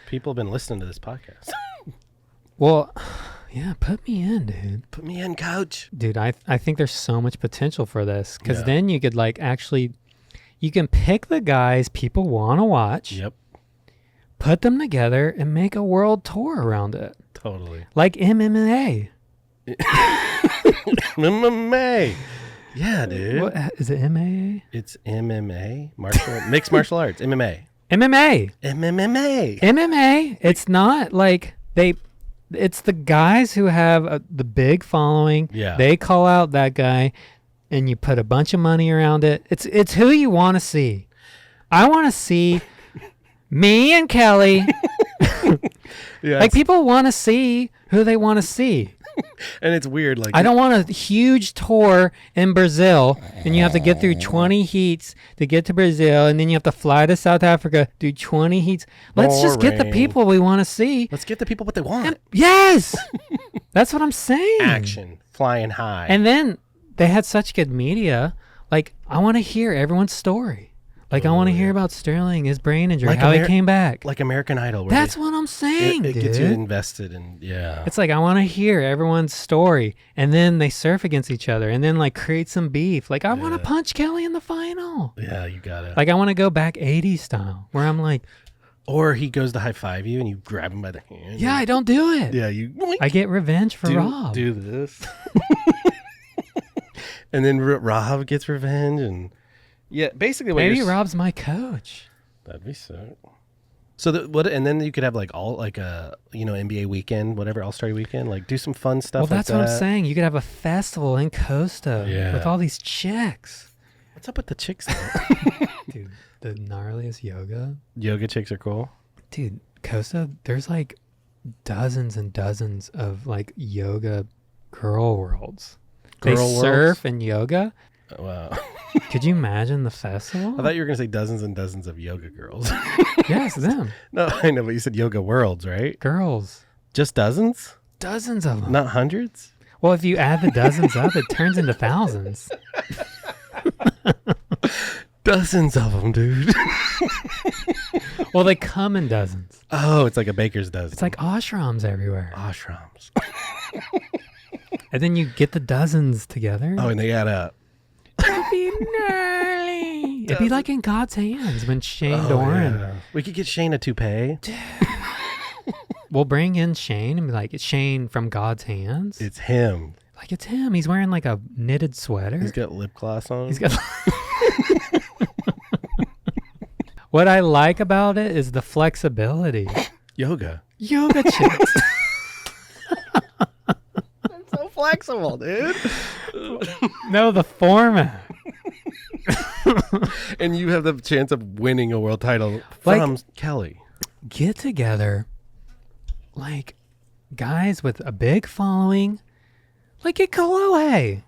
people have been listening to this podcast. Well, yeah, put me in, dude. Put me in, coach. Dude, I think there's so much potential for this, because then you could like actually, you can pick the guys people want to watch. Yep. Put them together and make a world tour around it. Totally. Like MMA. MMA. Yeah, dude. What, is it MMA? It's MMA, mixed martial arts, MMA. MMA. MMA. MMA. It's not like it's the guys who have the big following. Yeah. They call out that guy, and you put a bunch of money around it. It's who you want to see. I want to see me and Kelly. Yeah, like people want to see who they want to see. And it's weird. Like I don't want a huge tour in Brazil, and you have to get through 20 heats to get to Brazil, and then you have to fly to South Africa, do 20 heats. Let's just get the people we want to see. Let's get the people what they want. Yes, that's what I'm saying. Action, flying high. And then they had such good media. Like I want to hear everyone's story. Like I want to hear about Sterling, his brain injury, how he came back. Like American Idol. That's what I'm saying, it dude. gets you invested in, yeah. It's like I want to hear everyone's story, and then they surf against each other, and then like create some beef. Like I want to punch Kelly in the final. Yeah, you got it. Like I want to go back 80s style, where I'm like, or he goes to high five you, and you grab him by the hand. yeah, I don't do it. Yeah, you. I get revenge for Rob. Do this. And then Rob gets revenge, and yeah, basically what maybe Rob's my coach. That'd be sick. So what? And then you could have like all like a NBA weekend, whatever, All-Star weekend. Like do some fun stuff. Well, that's what I'm saying. You could have a festival in Costa with all these chicks. What's up with the chicks though? Dude, the gnarliest yoga chicks are cool. Dude, Costa, there's like dozens and dozens of like yoga girl worlds. They surf and yoga. Wow. Could you imagine the festival? I thought you were going to say dozens and dozens of yoga girls. Yes, them. No, I know, but you said yoga worlds, right? Girls. Just dozens? Dozens of them. Not hundreds? Well, if you add the dozens up, it turns into thousands. Dozens of them, dude. Well, they come in dozens. Oh, it's like a baker's dozen. It's like ashrams everywhere. Ashrams. And then you get the dozens together. Oh, and they add up. It'd be gnarly. It'd be like in God's hands when Shane Doran. Yeah. We could get Shane a toupee. We'll bring in Shane and be like, it's Shane from God's hands. It's him. Like, it's him. He's wearing like a knitted sweater. He's got lip gloss on. He's got. What I like about it is the flexibility. Yoga chicks. That's so flexible, dude. No, the format. And you have the chance of winning a world title Like, from Kelly. Get together, like, guys with a big following. Like, get Chloe.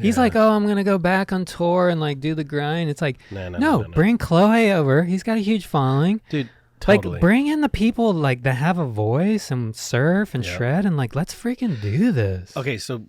He's like, oh, I'm going to go back on tour and, like, do the grind. It's like, no, bring Chloe over. He's got a huge following. Dude, totally. Like, bring in the people, like, that have a voice and surf and shred and, like, let's freaking do this. Okay, so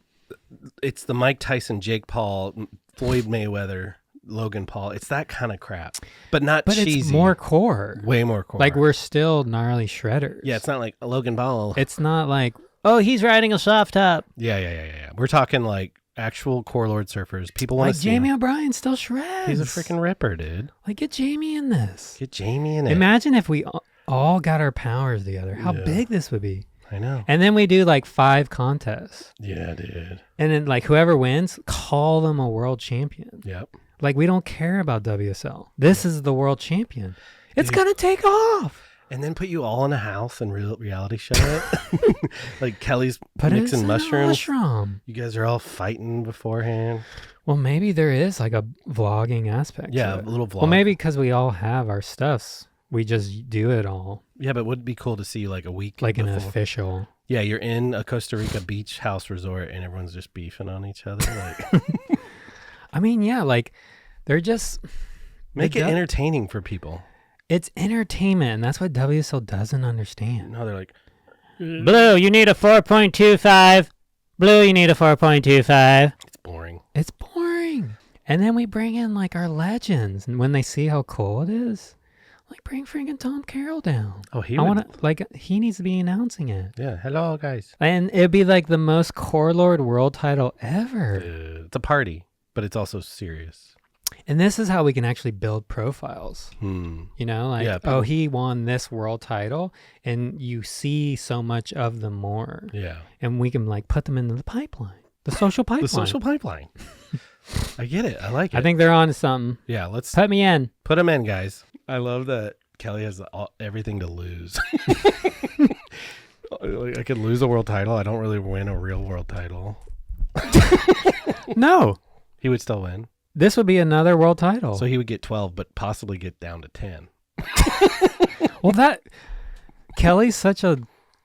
it's the Mike Tyson, Jake Paul, Floyd Mayweather Logan Paul. It's that kind of crap, but not But cheesy. it's more core. Way more core. Like we're still gnarly shredders. Yeah, it's not like Logan Paul. It's not like, oh, he's riding a soft top. Yeah. We're talking like actual core lord surfers. People want Like to see Jamie him. O'Brien still shreds. He's a freaking ripper, dude. Like, get Jamie in this. Get Jamie in it. Imagine if we all got our powers together. How Yeah. big this would be. I know. And then we do like 5 contests. Yeah, dude. And then like whoever wins, call them a world champion. Yep. Like we don't care about WSL. This is the world champion. It's Dude. going to take off. And then put you all in a house and reality show it. Like Kelly's But it's mixing a mushrooms. mushroom. You guys are all fighting beforehand. Well, maybe there is like a vlogging aspect. to Yeah, a it. little vlog. Well, maybe because we all have our stuffs, we just do it all Yeah, but it would be cool to see like a week like an before. official. Yeah, you're in a Costa Rica beach house resort and everyone's just beefing on each other. Like, I mean, yeah, like they're just make it do- entertaining for people. It's entertainment, and that's what WSL doesn't understand. No, they're like, Blue, you need a 4.25. Blue, you need a 4.25. it's boring. It's boring. And then we bring in like our legends, and when they see how cool it is, like bring freaking Tom Carroll down. Oh, he I would. want to like he needs to be announcing it, Yeah, hello guys. and it'd be like the most core lord world title ever. It's a party, but it's also serious. And this is how we can actually build profiles. Hmm. You know, like, Yeah, oh, he won this world title, and you see so much of them more. Yeah. And we can like put them into the pipeline, the social pipeline. The social pipeline. I get it. I like it. I think they're on to something. Yeah, let's Put me in. put them in, guys. I love that Kelly has everything to lose. Like, I could lose a world title. I don't really win a real world title. No, He would still win. this would be another world title. So he would get 12, but possibly get down to 10. Well, that Kelly's such a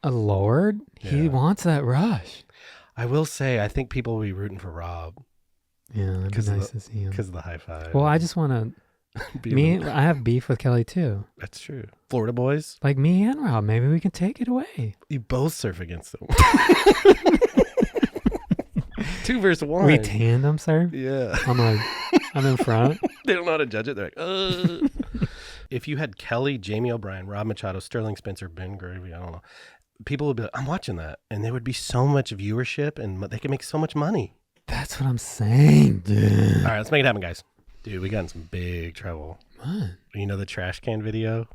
lord. He Yeah. wants that rush. I will say, I think people will be rooting for Rob Yeah, that'd be 'Cause of nice to see him. because of the high five. Well, I just want to. I have beef with Kelly too. That's true. Florida boys, Like me and Rob. Maybe we can take it away. you both surf against them. 2 versus 1. We tandem surf. Yeah. I'm in front. They don't know how to judge it. They're like, If you had Kelly, Jamie O'Brien, Rob Machado, Sterling Spencer, Ben Gravy, I don't know, people would be like, I'm watching that. And there would be so much viewership and they could make so much money. That's what I'm saying, dude. All right, let's make it happen, guys. Dude, we got in some big trouble. What? You know the trash can video?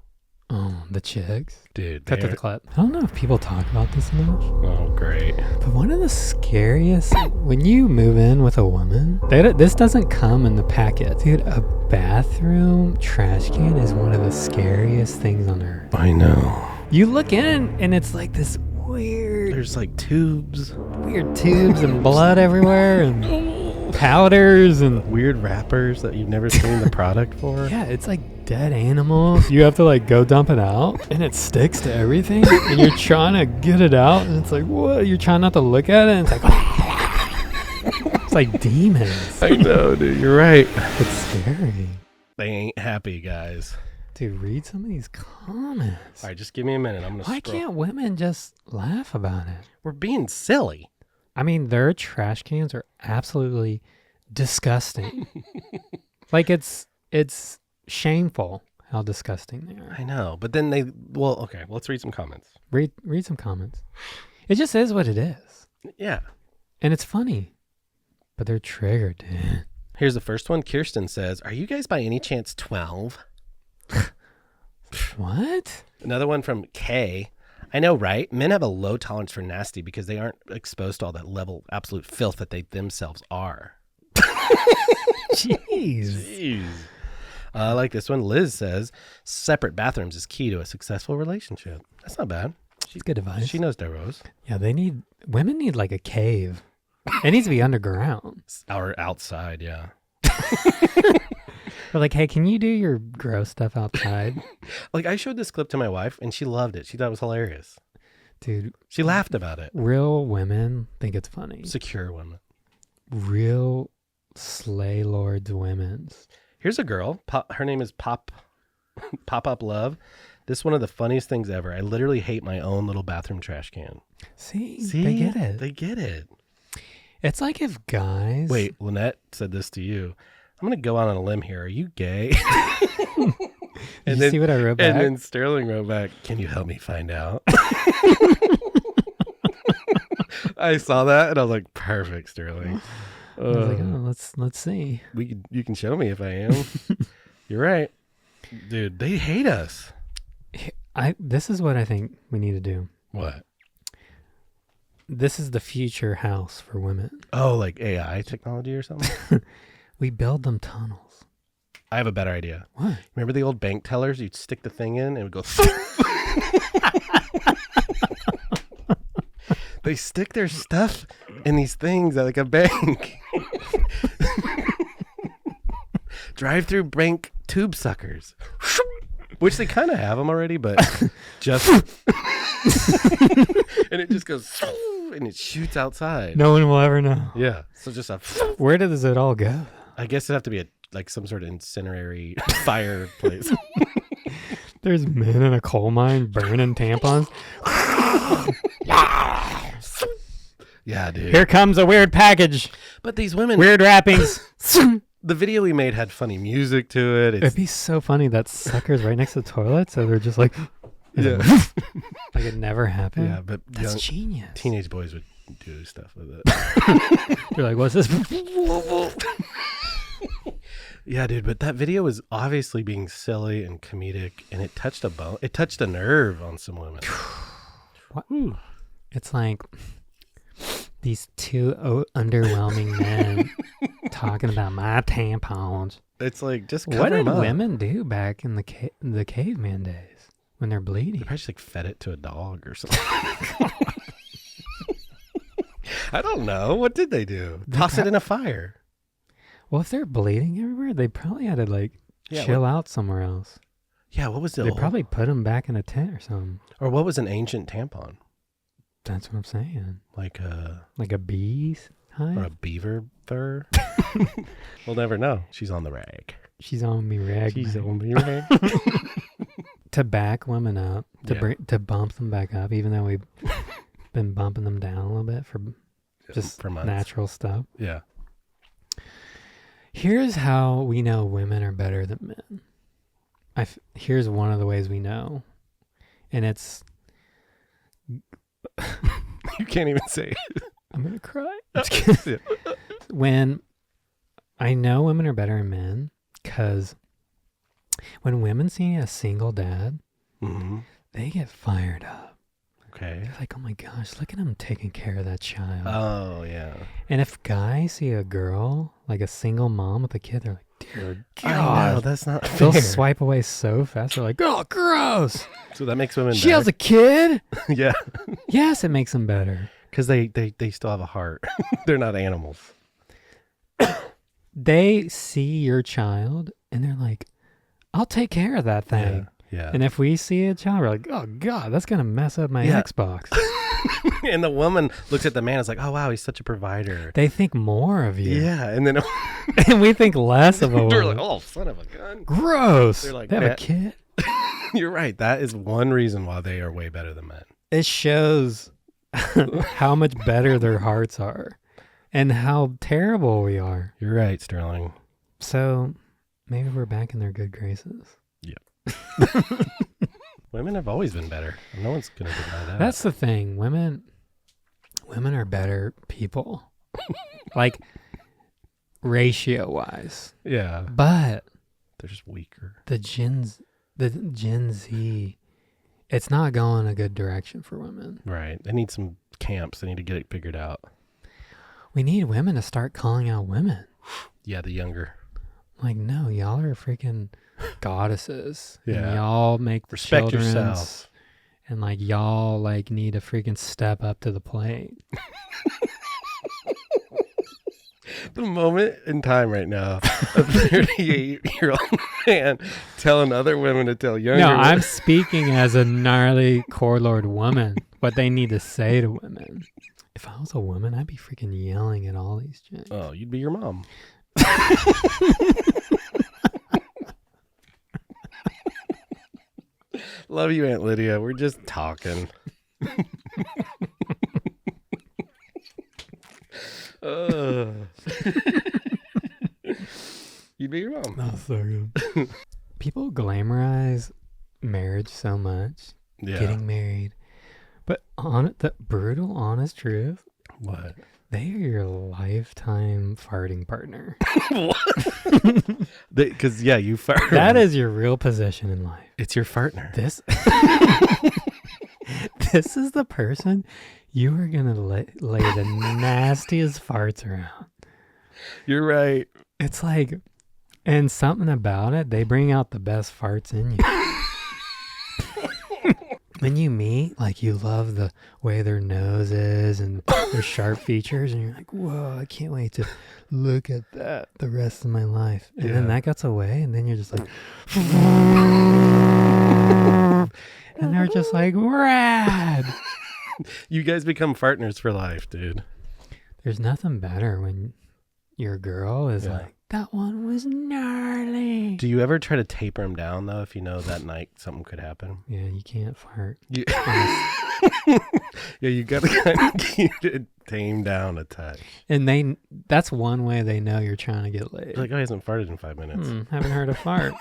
Oh, the chicks. Dude, Cut to they're- the clip. I don't know if people talk about this enough, Oh, great. but one of the scariest when you move in with a woman, this doesn't come in the packet, dude. A bathroom trash can is one of the scariest things on earth. I know. You look in and it's like this weird There's like tubes, tubes and blood everywhere and powders and weird wrappers that you've never seen the product for. yeah, it's like dead animals. You have to like go dump it out and it sticks to everything and you're trying to get it out and it's like, what? You're trying not to look at it and it's like, it's like demons. I know, dude. You're right. It's scary. They ain't happy, guys. Dude, read some of these comments. All right, just give me a minute. I'm going to Why can't women just laugh about it? We're being silly. I mean, their trash cans are absolutely disgusting. Like it's shameful how disgusting they are. I know, but then okay, let's read some comments. Read some comments. It just is what it is. Yeah. And it's funny. But they're triggered, dude. Here's the first one. Kirsten says, are you guys by any chance 12? What? Another one from Kay. I know, right? Men have a low tolerance for nasty because they aren't exposed to all that level absolute filth that they themselves are. Jeez. Jeez. I like this one. Liz says, separate bathrooms is key to a successful relationship. That's not bad. She's good advice. She knows their rose. Yeah, women need like a cave. It needs to be underground. Or outside, yeah. We're like, hey, can you do your gross stuff outside? Like, I showed this clip to my wife, and she loved it. She thought it was hilarious. Dude, She laughed about it. real women think it's funny. Secure women. Real slay lords women's. Here's a girl. Her name is Pop Up Love. This is one of the funniest things ever. I literally hate my own little bathroom trash can. See, they get it. They get it. It's like if guys... Wait, Lynette said this to you. I'm gonna go out on a limb here. Are you gay? Did you see what I wrote back? And then Sterling wrote back, "Can you help me find out?" I saw that and I was like, "Perfect, Sterling." I was like, oh, let's see. You can show me if I am. You're right, dude. They hate us. This is what I think we need to do. What? This is the future house for women. Oh, like AI technology or something? We build them tunnels. I have a better idea. What? Remember the old bank tellers? You'd stick the thing in and it would go. They stick their stuff in these things at like a bank. Drive-through bank tube suckers. Which they kind of have them already, but just. And it just goes. And it shoots outside. No one will ever know. Yeah. So just a. Where does it all go? I guess it'd have to be like some sort of incinerary fireplace. There's men in a coal mine burning tampons. Yeah, dude. Here comes a weird package. But these women. Weird wrappings. The video we made had funny music to it. It'd be so funny that sucker's right next to the toilet, so they're just like, Yeah. like it never happened. Yeah, but That's genius. Teenage boys would do stuff with it. You're like, what's this? Yeah, dude, but that video was obviously being silly and comedic, and it touched a bone. It touched a nerve on some women. What? It's like these two underwhelming men talking about my tampons. It's like just What cover did 'em up. women do back in the caveman days when they're bleeding? They probably just like fed it to a dog or something. I don't know. What did they do? Toss it in a fire. Well, if they're bleeding everywhere, they probably had to like chill out somewhere else. Yeah, what was the They probably put them back in a tent or something. Or what was an ancient tampon? That's what I'm saying. Like a bee's hive? or a beaver fur? We'll never know. She's on the rag. She's on me rag. She's man. on the rag. To back women up, Yeah. to bump them back up, even though we've been bumping them down a little bit for just for months. natural stuff. Yeah. Here's how we know women are better than men. Here's one of the ways we know. And it's... You can't even say it. I'm going to cry. When I know women are better than men, because when women see a single dad, Mm-hmm. they get fired up. Okay. They're like, oh my gosh, look at him taking care of that child. Oh, yeah. And if guys see a girl, like a single mom with a kid, they're like, dear I know, God. that's not They'll fair. swipe away so fast. They're like, oh, gross. So that makes women She has better. a kid? Yeah. Yes, it makes them better. Because they still have a heart. They're not animals. They see your child and they're like, I'll take care of that thing. Yeah. And if we see a child, we're like, oh, God, that's going to mess up my Yeah. Xbox. And the woman looks at the man and is like, oh, wow, he's such a provider. They think more of you. Yeah. And then And we think less of a they're woman. like, oh, son of a gun. Gross. They're like, they have a "That- kid. You're right. That is one reason why they are way better than men. It shows how much better their hearts are and how terrible we are. You're right, Sterling. So maybe we're back in their good graces. Women have always been better. No one's going to deny that. That's the thing. Women are better people. Like ratio wise. yeah. But They're just weaker. the Gen Z, it's not going a good direction for women. Right. They need some camps. They need to get it figured out. We need women to start calling out women. Yeah, the younger. Like, no, y'all are freaking goddesses. Yeah. And y'all make the Respect children's, yourself. And like y'all like need to freaking step up to the plate. The moment in time right now, a 38-year-old man telling other women to tell younger No, women. I'm speaking as a gnarly core lord woman. What they need to say to women. If I was a woman, I'd be freaking yelling at all these chicks. Oh, you'd be your mom. Love you, Aunt Lydia. We're just talking. You'd be your mom. That's so good. People glamorize marriage so much. Yeah. Getting married. But the brutal, honest truth, What? they are your lifetime farting partner. Because, yeah, you fart. That is your real position in life. It's your partner. This this is the person you are going to lay the nastiest farts around. You're right. It's like, and something about it, they bring out the best farts in you. When you meet, like, you love the way their nose is and their sharp features, and you're like, whoa, I can't wait to look at that the rest of my life. And then that gets away, and then you're just like, and they're just like, rad. You guys become partners for life, dude. There's nothing better when your girl is like, that one was gnarly. Do you ever try to taper them down, though, if you know that night something could happen? Yeah, you can't fart. Yeah, you got to kind of keep it tamed down a touch. And that's one way they know you're trying to get laid. You're like, oh, he hasn't farted in 5 minutes. Haven't heard a fart.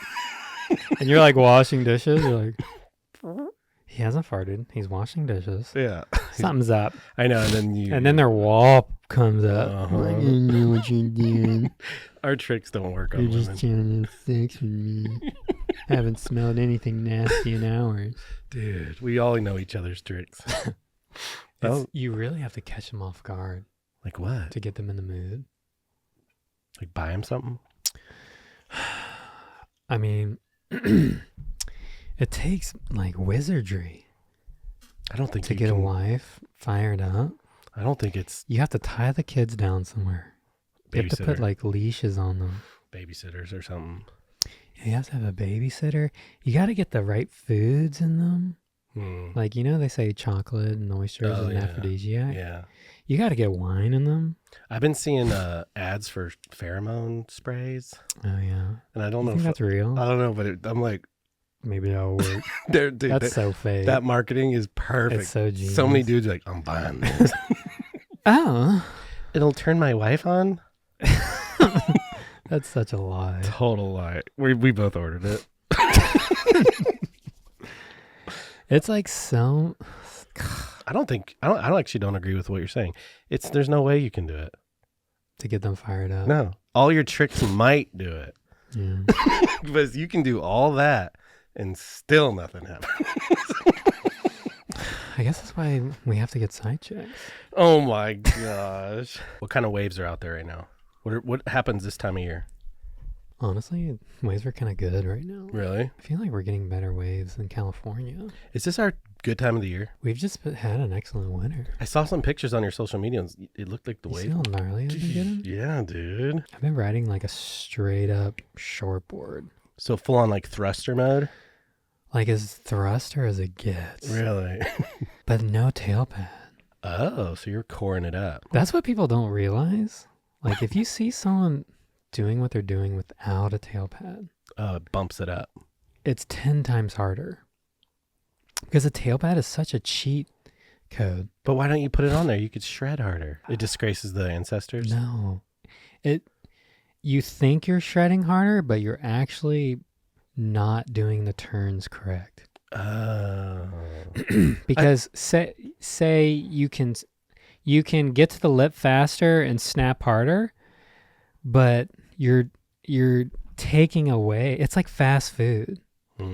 And you're like washing dishes. You're like, he hasn't farted. He's washing dishes. Yeah. Something's up. I know. And then their wall comes up. Uh-huh. Like, you know what you're doing. Our tricks don't work on You're women. just trying to have sex with me. Haven't smelled anything nasty in hours. Dude, we all know each other's tricks. You really have to catch them off guard Like what? to get them in the mood. Like buy him something? I mean, it takes like wizardry I don't think to you get a can- wife fired up. I don't think it's You have to tie the kids down somewhere. You have to put babysitter. like leashes on them. Babysitters or something. You have to have a babysitter. You got to get the right foods in them. Like, you know, they say chocolate and oysters Oh, and yeah. aphrodisiac. Yeah. You got to get wine in them. I've been seeing ads for pheromone sprays, Oh, yeah. and I don't You know think if that's real? I don't know, but I'm like, Maybe that'll work. dude, That's so fake. that marketing is perfect. It's so genius. So many dudes are like, I'm buying this. Oh. It'll turn my wife on. That's such a lie. Total lie. We both ordered it. It's like so... I actually don't agree with what you're saying. There's no way you can do it. To get them fired up. No. All your tricks might do it. Yeah. But you can do all that and still nothing happens. I guess that's why we have to get side chicks. Oh my gosh. What kind of waves are out there right now? What happens this time of year? Honestly, waves are kind of good right now. Really? I feel like we're getting better waves in California. Is this our good time of the year? We've just had an excellent winter. I saw some pictures on your social media. And it looked like the You wave. see how gnarly I've been getting? Yeah, dude. I've been riding like a straight up shortboard. So full on like thruster mode? Like as thruster as it gets. Really? But no tail pad. Oh, so you're coring it up. That's what people don't realize. Like if you see someone doing what they're doing without a tail pad, It bumps it up. it's 10 times harder. Because a tail pad is such a cheat code. But why don't you put it on there? You could shred harder. It disgraces the ancestors. No. You think you're shredding harder, but you're actually not doing the turns correct. Oh. Because say you can get to the lip faster and snap harder, but you're taking away. It's like fast food.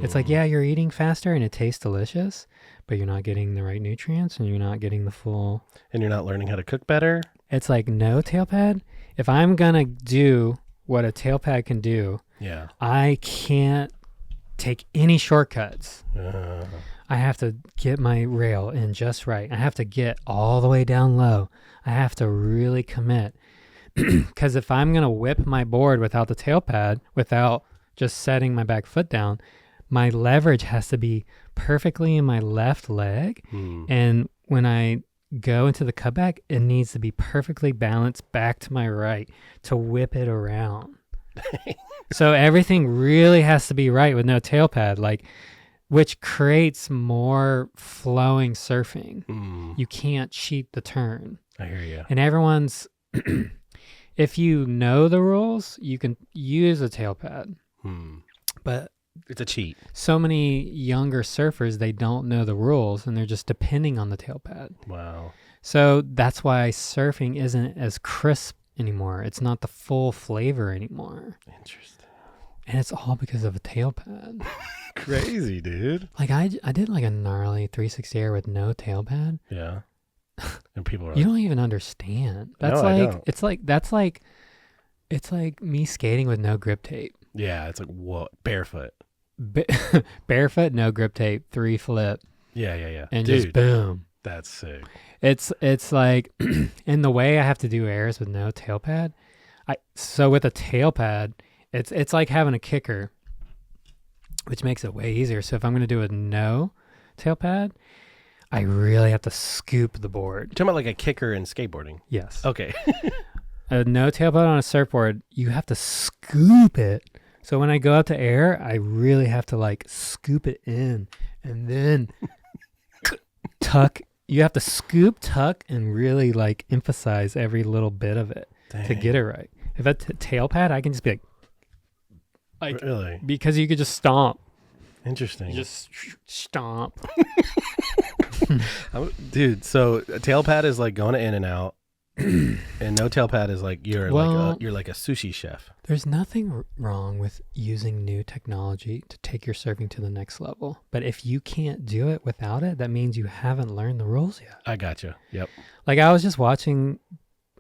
It's like, yeah, you're eating faster and it tastes delicious, but you're not getting the right nutrients and you're not getting the full. And you're not learning how to cook better? It's like no tail pad. If I'm gonna do what a tail pad can do, Yeah. I can't take any shortcuts. I have to get my rail in just right. I have to get all the way down low. I have to really commit. Because if I'm going to whip my board without the tail pad, without just setting my back foot down, my leverage has to be perfectly in my left leg. And when I go into the cutback, it needs to be perfectly balanced back to my right to whip it around. So everything really has to be right with no tail pad, which creates more flowing surfing. You can't cheat the turn. I hear you. And everyone's if you know the rules, you can use a tail pad. But it's a cheat. So many younger surfers, they don't know the rules and they're just depending on the tail pad. Wow. So that's why surfing isn't as crisp anymore. It's not the full flavor anymore. Interesting. And it's all because of a tail pad. Crazy, dude. Like I did like a gnarly 360 air with no tail pad. Yeah. And people are You like, don't even understand. That's No, I like don't. it's like me skating with no grip tape. yeah, it's like, what? Barefoot. Barefoot, no grip tape, 3 flip, Yeah. and Dude, just boom. that's sick. It's like in the way I have to do airs with no tail pad. So with a tail pad, it's like having a kicker, which makes it way easier. So if I'm going to do a no tail pad, I really have to scoop the board. You're talking about like a kicker in skateboarding. Yes. Okay. A no tail pad on a surfboard, you have to scoop it. So when I go up to air, I really have to like scoop it in and then tuck. You have to scoop, tuck, and really like emphasize every little bit of it to get it right. If a tail pad, I can just be like Really? because you could just stomp. Interesting. Just stomp. Dude, so a tail pad is like going in and out, and no tail pad is like you're like a sushi chef. There's nothing wrong with using new technology to take your surfing to the next level. But if you can't do it without it, that means you haven't learned the rules yet. I gotcha. Yep. Like I was just watching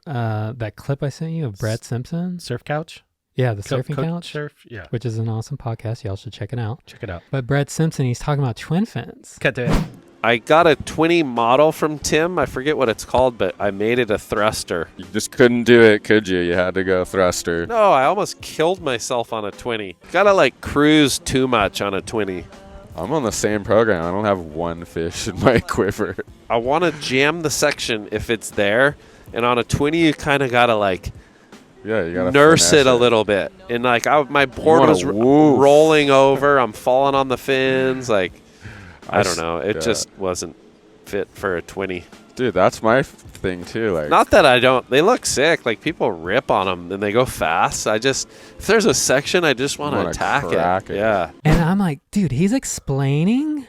that clip I sent you of Brett Simpson. Surf couch. Yeah, the surfing couch. Surf. Yeah. Which is an awesome podcast. Y'all should check it out. Check it out. But Brett Simpson, he's talking about twin fins. Cut to it. I got a 20 model from Tim. I forget what it's called, but I made it a thruster. You just couldn't do it, could you? You had to go thruster. No, I almost killed myself on a 20. Gotta like cruise too much on a 20. I'm on the same program. I don't have one fish in my quiver. I want to jam the section if it's there, and on a 20 you kind of gotta like Yeah, you gotta nurse finesse it a little bit. And like my board wanna was woof. rolling over. I'm falling on the fins. Like I don't know. It yeah. just wasn't fit for a 20. Dude, that's my thing too. Like, Not that I don't. They look sick. Like people rip on them and they go fast. If there's a section, I just want to wanna attack crack it. Yeah. And I'm like, dude, he's explaining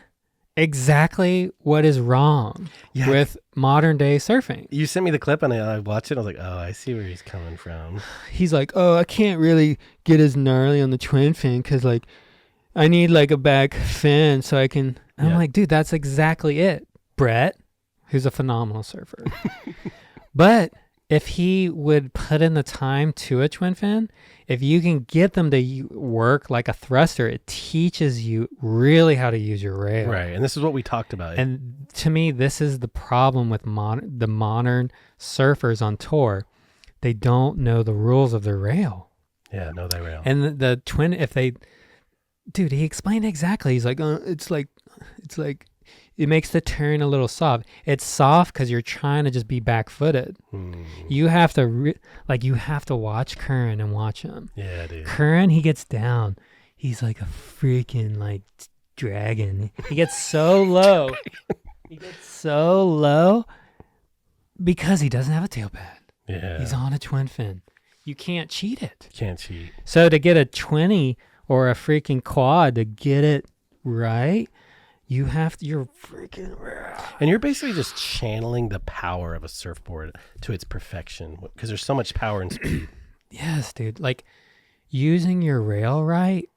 exactly what is wrong with modern day surfing. You sent me the clip and I watched it. I was like, oh, I see where he's coming from. He's like, oh, I can't really get as gnarly on the twin fin because like I need like a back fin so I can. And I'm like, dude, that's exactly it. Brett, who's a phenomenal surfer. But if he would put in the time to a twin fin, if you can get them to work like a thruster, it teaches you really how to use your rail. Right. And this is what we talked about. And to me, this is the problem with the modern surfers on tour. They don't know the rules of their rail. Yeah, know their rail. And the twin, dude, he explained exactly. He's like, it's like, it makes the turn a little soft. It's soft because you're trying to just be back-footed. You have to, you have to watch Curran and watch him. Yeah, dude. Curran, he gets down. He's like a freaking, dragon. He gets so low. He gets so low because he doesn't have a tail pad. Yeah. He's on a twin fin. You can't cheat it. Can't cheat. So to get a 20 or a freaking quad to get it right, you're freaking... And you're basically just channeling the power of a surfboard to its perfection because there's so much power and speed. Yes, dude. Like using your rail right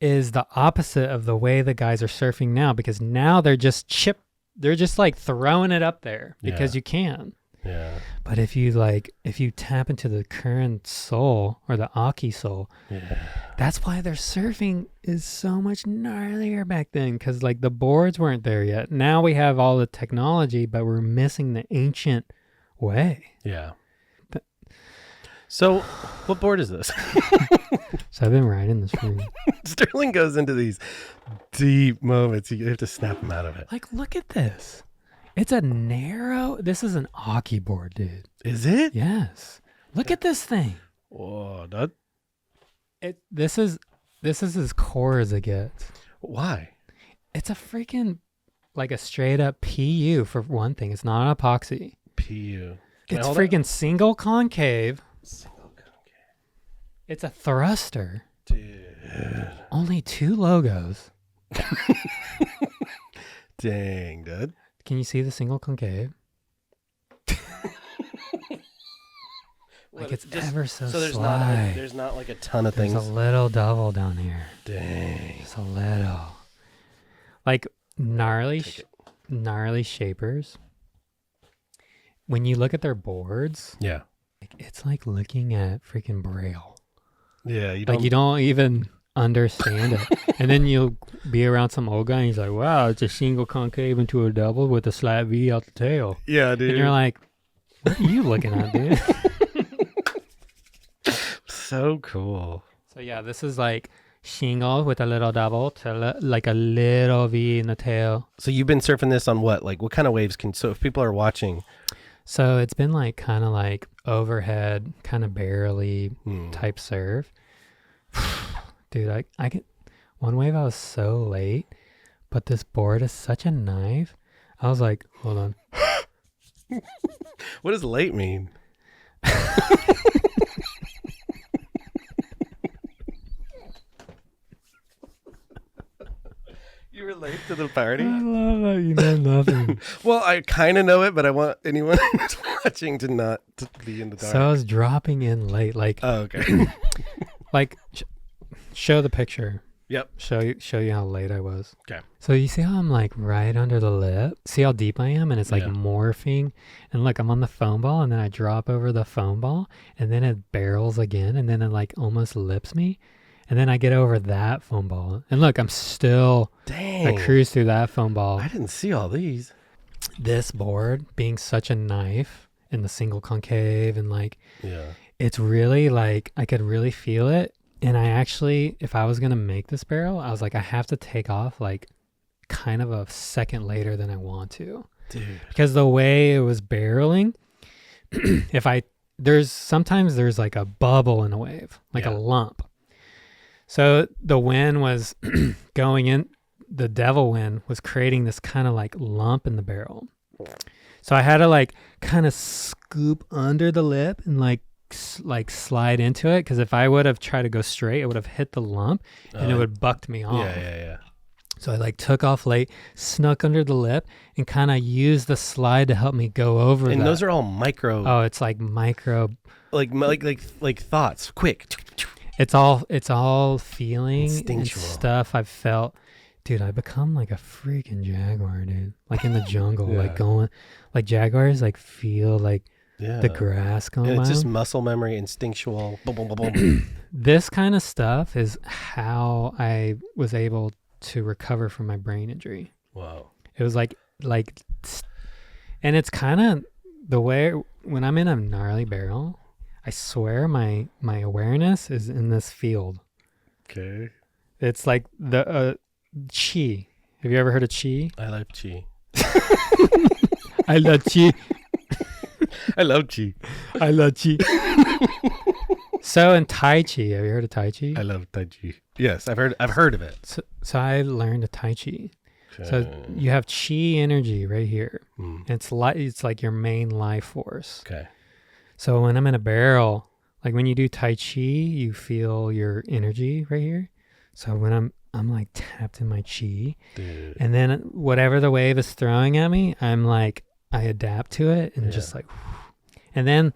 is the opposite of the way the guys are surfing now because now they're just throwing it up there because you can. Yeah. But if you tap into the current soul or the Aki soul, that's why their surfing is so much gnarlier back then because the boards weren't there yet. Now we have all the technology, but we're missing the ancient way. Yeah. So what board is this? So I've been riding this for Sterling goes into these deep moments. You have to snap him out of it. look at this. It's this is an Aki board, dude. Is it? Yes. Look at this thing. Whoa, This is as core as it gets. Why? It's a freaking a straight up PU for one thing. It's not an epoxy. PU. It's freaking single concave. It's a thruster. Dude. Only 2 logos. Dang, dude. Can you see the single concave? Like it's ever so there's slight. there's not like a ton of There's things. a little double down here. Dang. Just a little. Like gnarly shapers. When you look at their boards, Yeah. it's like looking at freaking Braille. Yeah, you Like you don't even understand it. And then you'll be around some old guy and he's like, wow, it's a single concave into a double with a slat V out the tail. Yeah, dude. And you're like, what are you looking at, dude? So cool. So yeah, this is like shingle with a little double to like a little V in the tail. So you've been surfing this on what? Like what kind of waves so if people are watching? So it's been like kind of like overhead, kind of barely type surf. Dude, I get one wave I was so late, but this board is such a knife. I was like, hold on. What does late mean? You were late to the party? I love that you know nothing. Well, I kind of know it, but I want anyone who's watching to not to be in the dark. So I was dropping in late, like, Oh, okay. like show the picture. Yep. Show you how late I was. Okay. So you see how I'm like right under the lip? See how deep I am? And it's like Yeah. morphing. And look, I'm on the foam ball and then I drop over the foam ball and then it barrels again and then it like almost lips me. And then I get over that foam ball. And look, I'm still, Dang. I cruise through that foam ball. I didn't see all these. This board being such a knife in the single concave and like, Yeah. it's really like, I could really feel it. And I actually, if I was going to make this barrel, I was like, I have to take off like kind of a second later than I want to. Dude. Because the way it was barreling, sometimes there's like a bubble in a wave, like a lump. So the wind was going in, the devil wind was creating this kind of like lump in the barrel. So I had to like kind of scoop under the lip and like slide into it, because if I would have tried to go straight, it would have hit the lump and it would bucked me off. Yeah. So I like took off late, snuck under the lip, and kind of used the slide to help me go over. And that. those are all micro. Oh, it's like micro. Like thoughts, quick. It's all feeling and Instinctual. stuff I've felt. Dude, I become like a freaking jaguar, dude. Like in the jungle, like going, like jaguars, like feel like the grass going And by it's just them. muscle memory, instinctual. Boom, boom, boom, boom. This kind of stuff is how I was able to recover from my brain injury. Wow. It was like, and it's kind of the way when I'm in a gnarly barrel, I swear my awareness is in this field. Okay. It's like the chi. Have you ever heard of chi? I love chi. I love chi. I love chi. I love chi. So in Tai Chi, have you heard of Tai Chi? I love Tai Chi. Yes, I've heard of it. So I learned a Tai Chi. So you have chi energy right here. It's like your main life force. Okay. So when I'm in a barrel, like when you do Tai Chi, you feel your energy right here. So when I'm like tapped in my chi, Dude. and then whatever the wave is throwing at me, I'm like, I adapt to it and just like, and then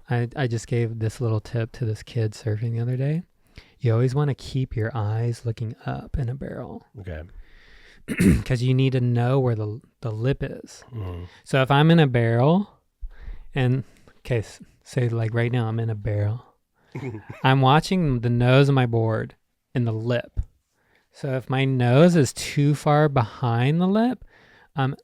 I just gave this little tip to this kid surfing the other day. You always want to keep your eyes looking up in a barrel. Okay. Because you need to know where the lip is. So if I'm in a barrel and, okay, say like right now I'm in a barrel. I'm watching the nose of my board and the lip. So if my nose is too far behind the lip, I'm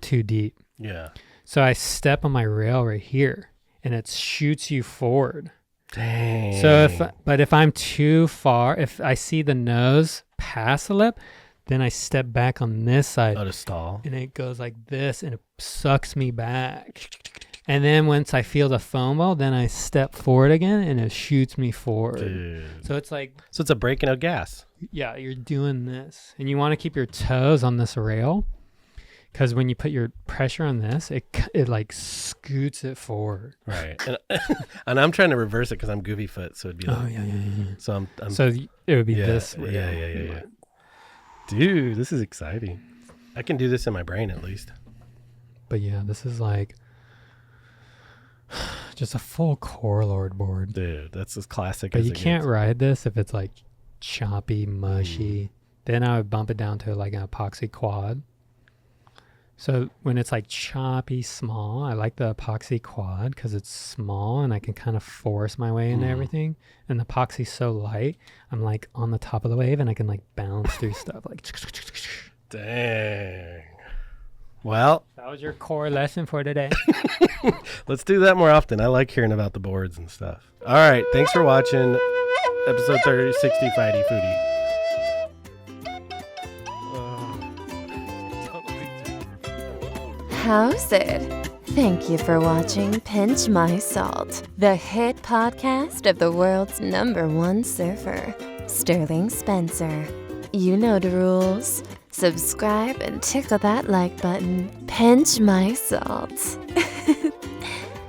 too deep. Yeah. So I step on my rail right here and it shoots you forward. Dang. So if I'm too far, if I see the nose past the lip, then I step back on this side. Oh, to stall. And it goes like this and it sucks me back. And then once I feel the foam ball, then I step forward again and it shoots me forward. Dude. So it's like, So it's a breaking out gas. yeah, you're doing this. And you want to keep your toes on this rail Because when you put your pressure on this, it like scoots it forward. Right. And I'm trying to reverse it because I'm goofy foot, so it'd be like, yeah. So I'm so it would be this. Yeah. Dude, this is exciting. I can do this in my brain at least. But yeah, this is like just a full core lord board. Dude, that's as classic But as you it can't gets. ride this if it's like choppy, mushy. Then I would bump it down to like an epoxy quad. So when it's like choppy, small, I like the epoxy quad because it's small and I can kind of force my way into everything. And the epoxy's so light, I'm like on the top of the wave and I can like bounce through stuff. Like, Dang. Well, that was your core lesson for today. let's do that more often. I like hearing about the boards and stuff. All right. Thanks for watching episode 3060 Fighty Foodie. How's it? Thank you for watching Pinch My Salt, the hit podcast of the world's #1 surfer, Sterling Spencer. You know the rules. Subscribe and tickle that like button. Pinch My Salt.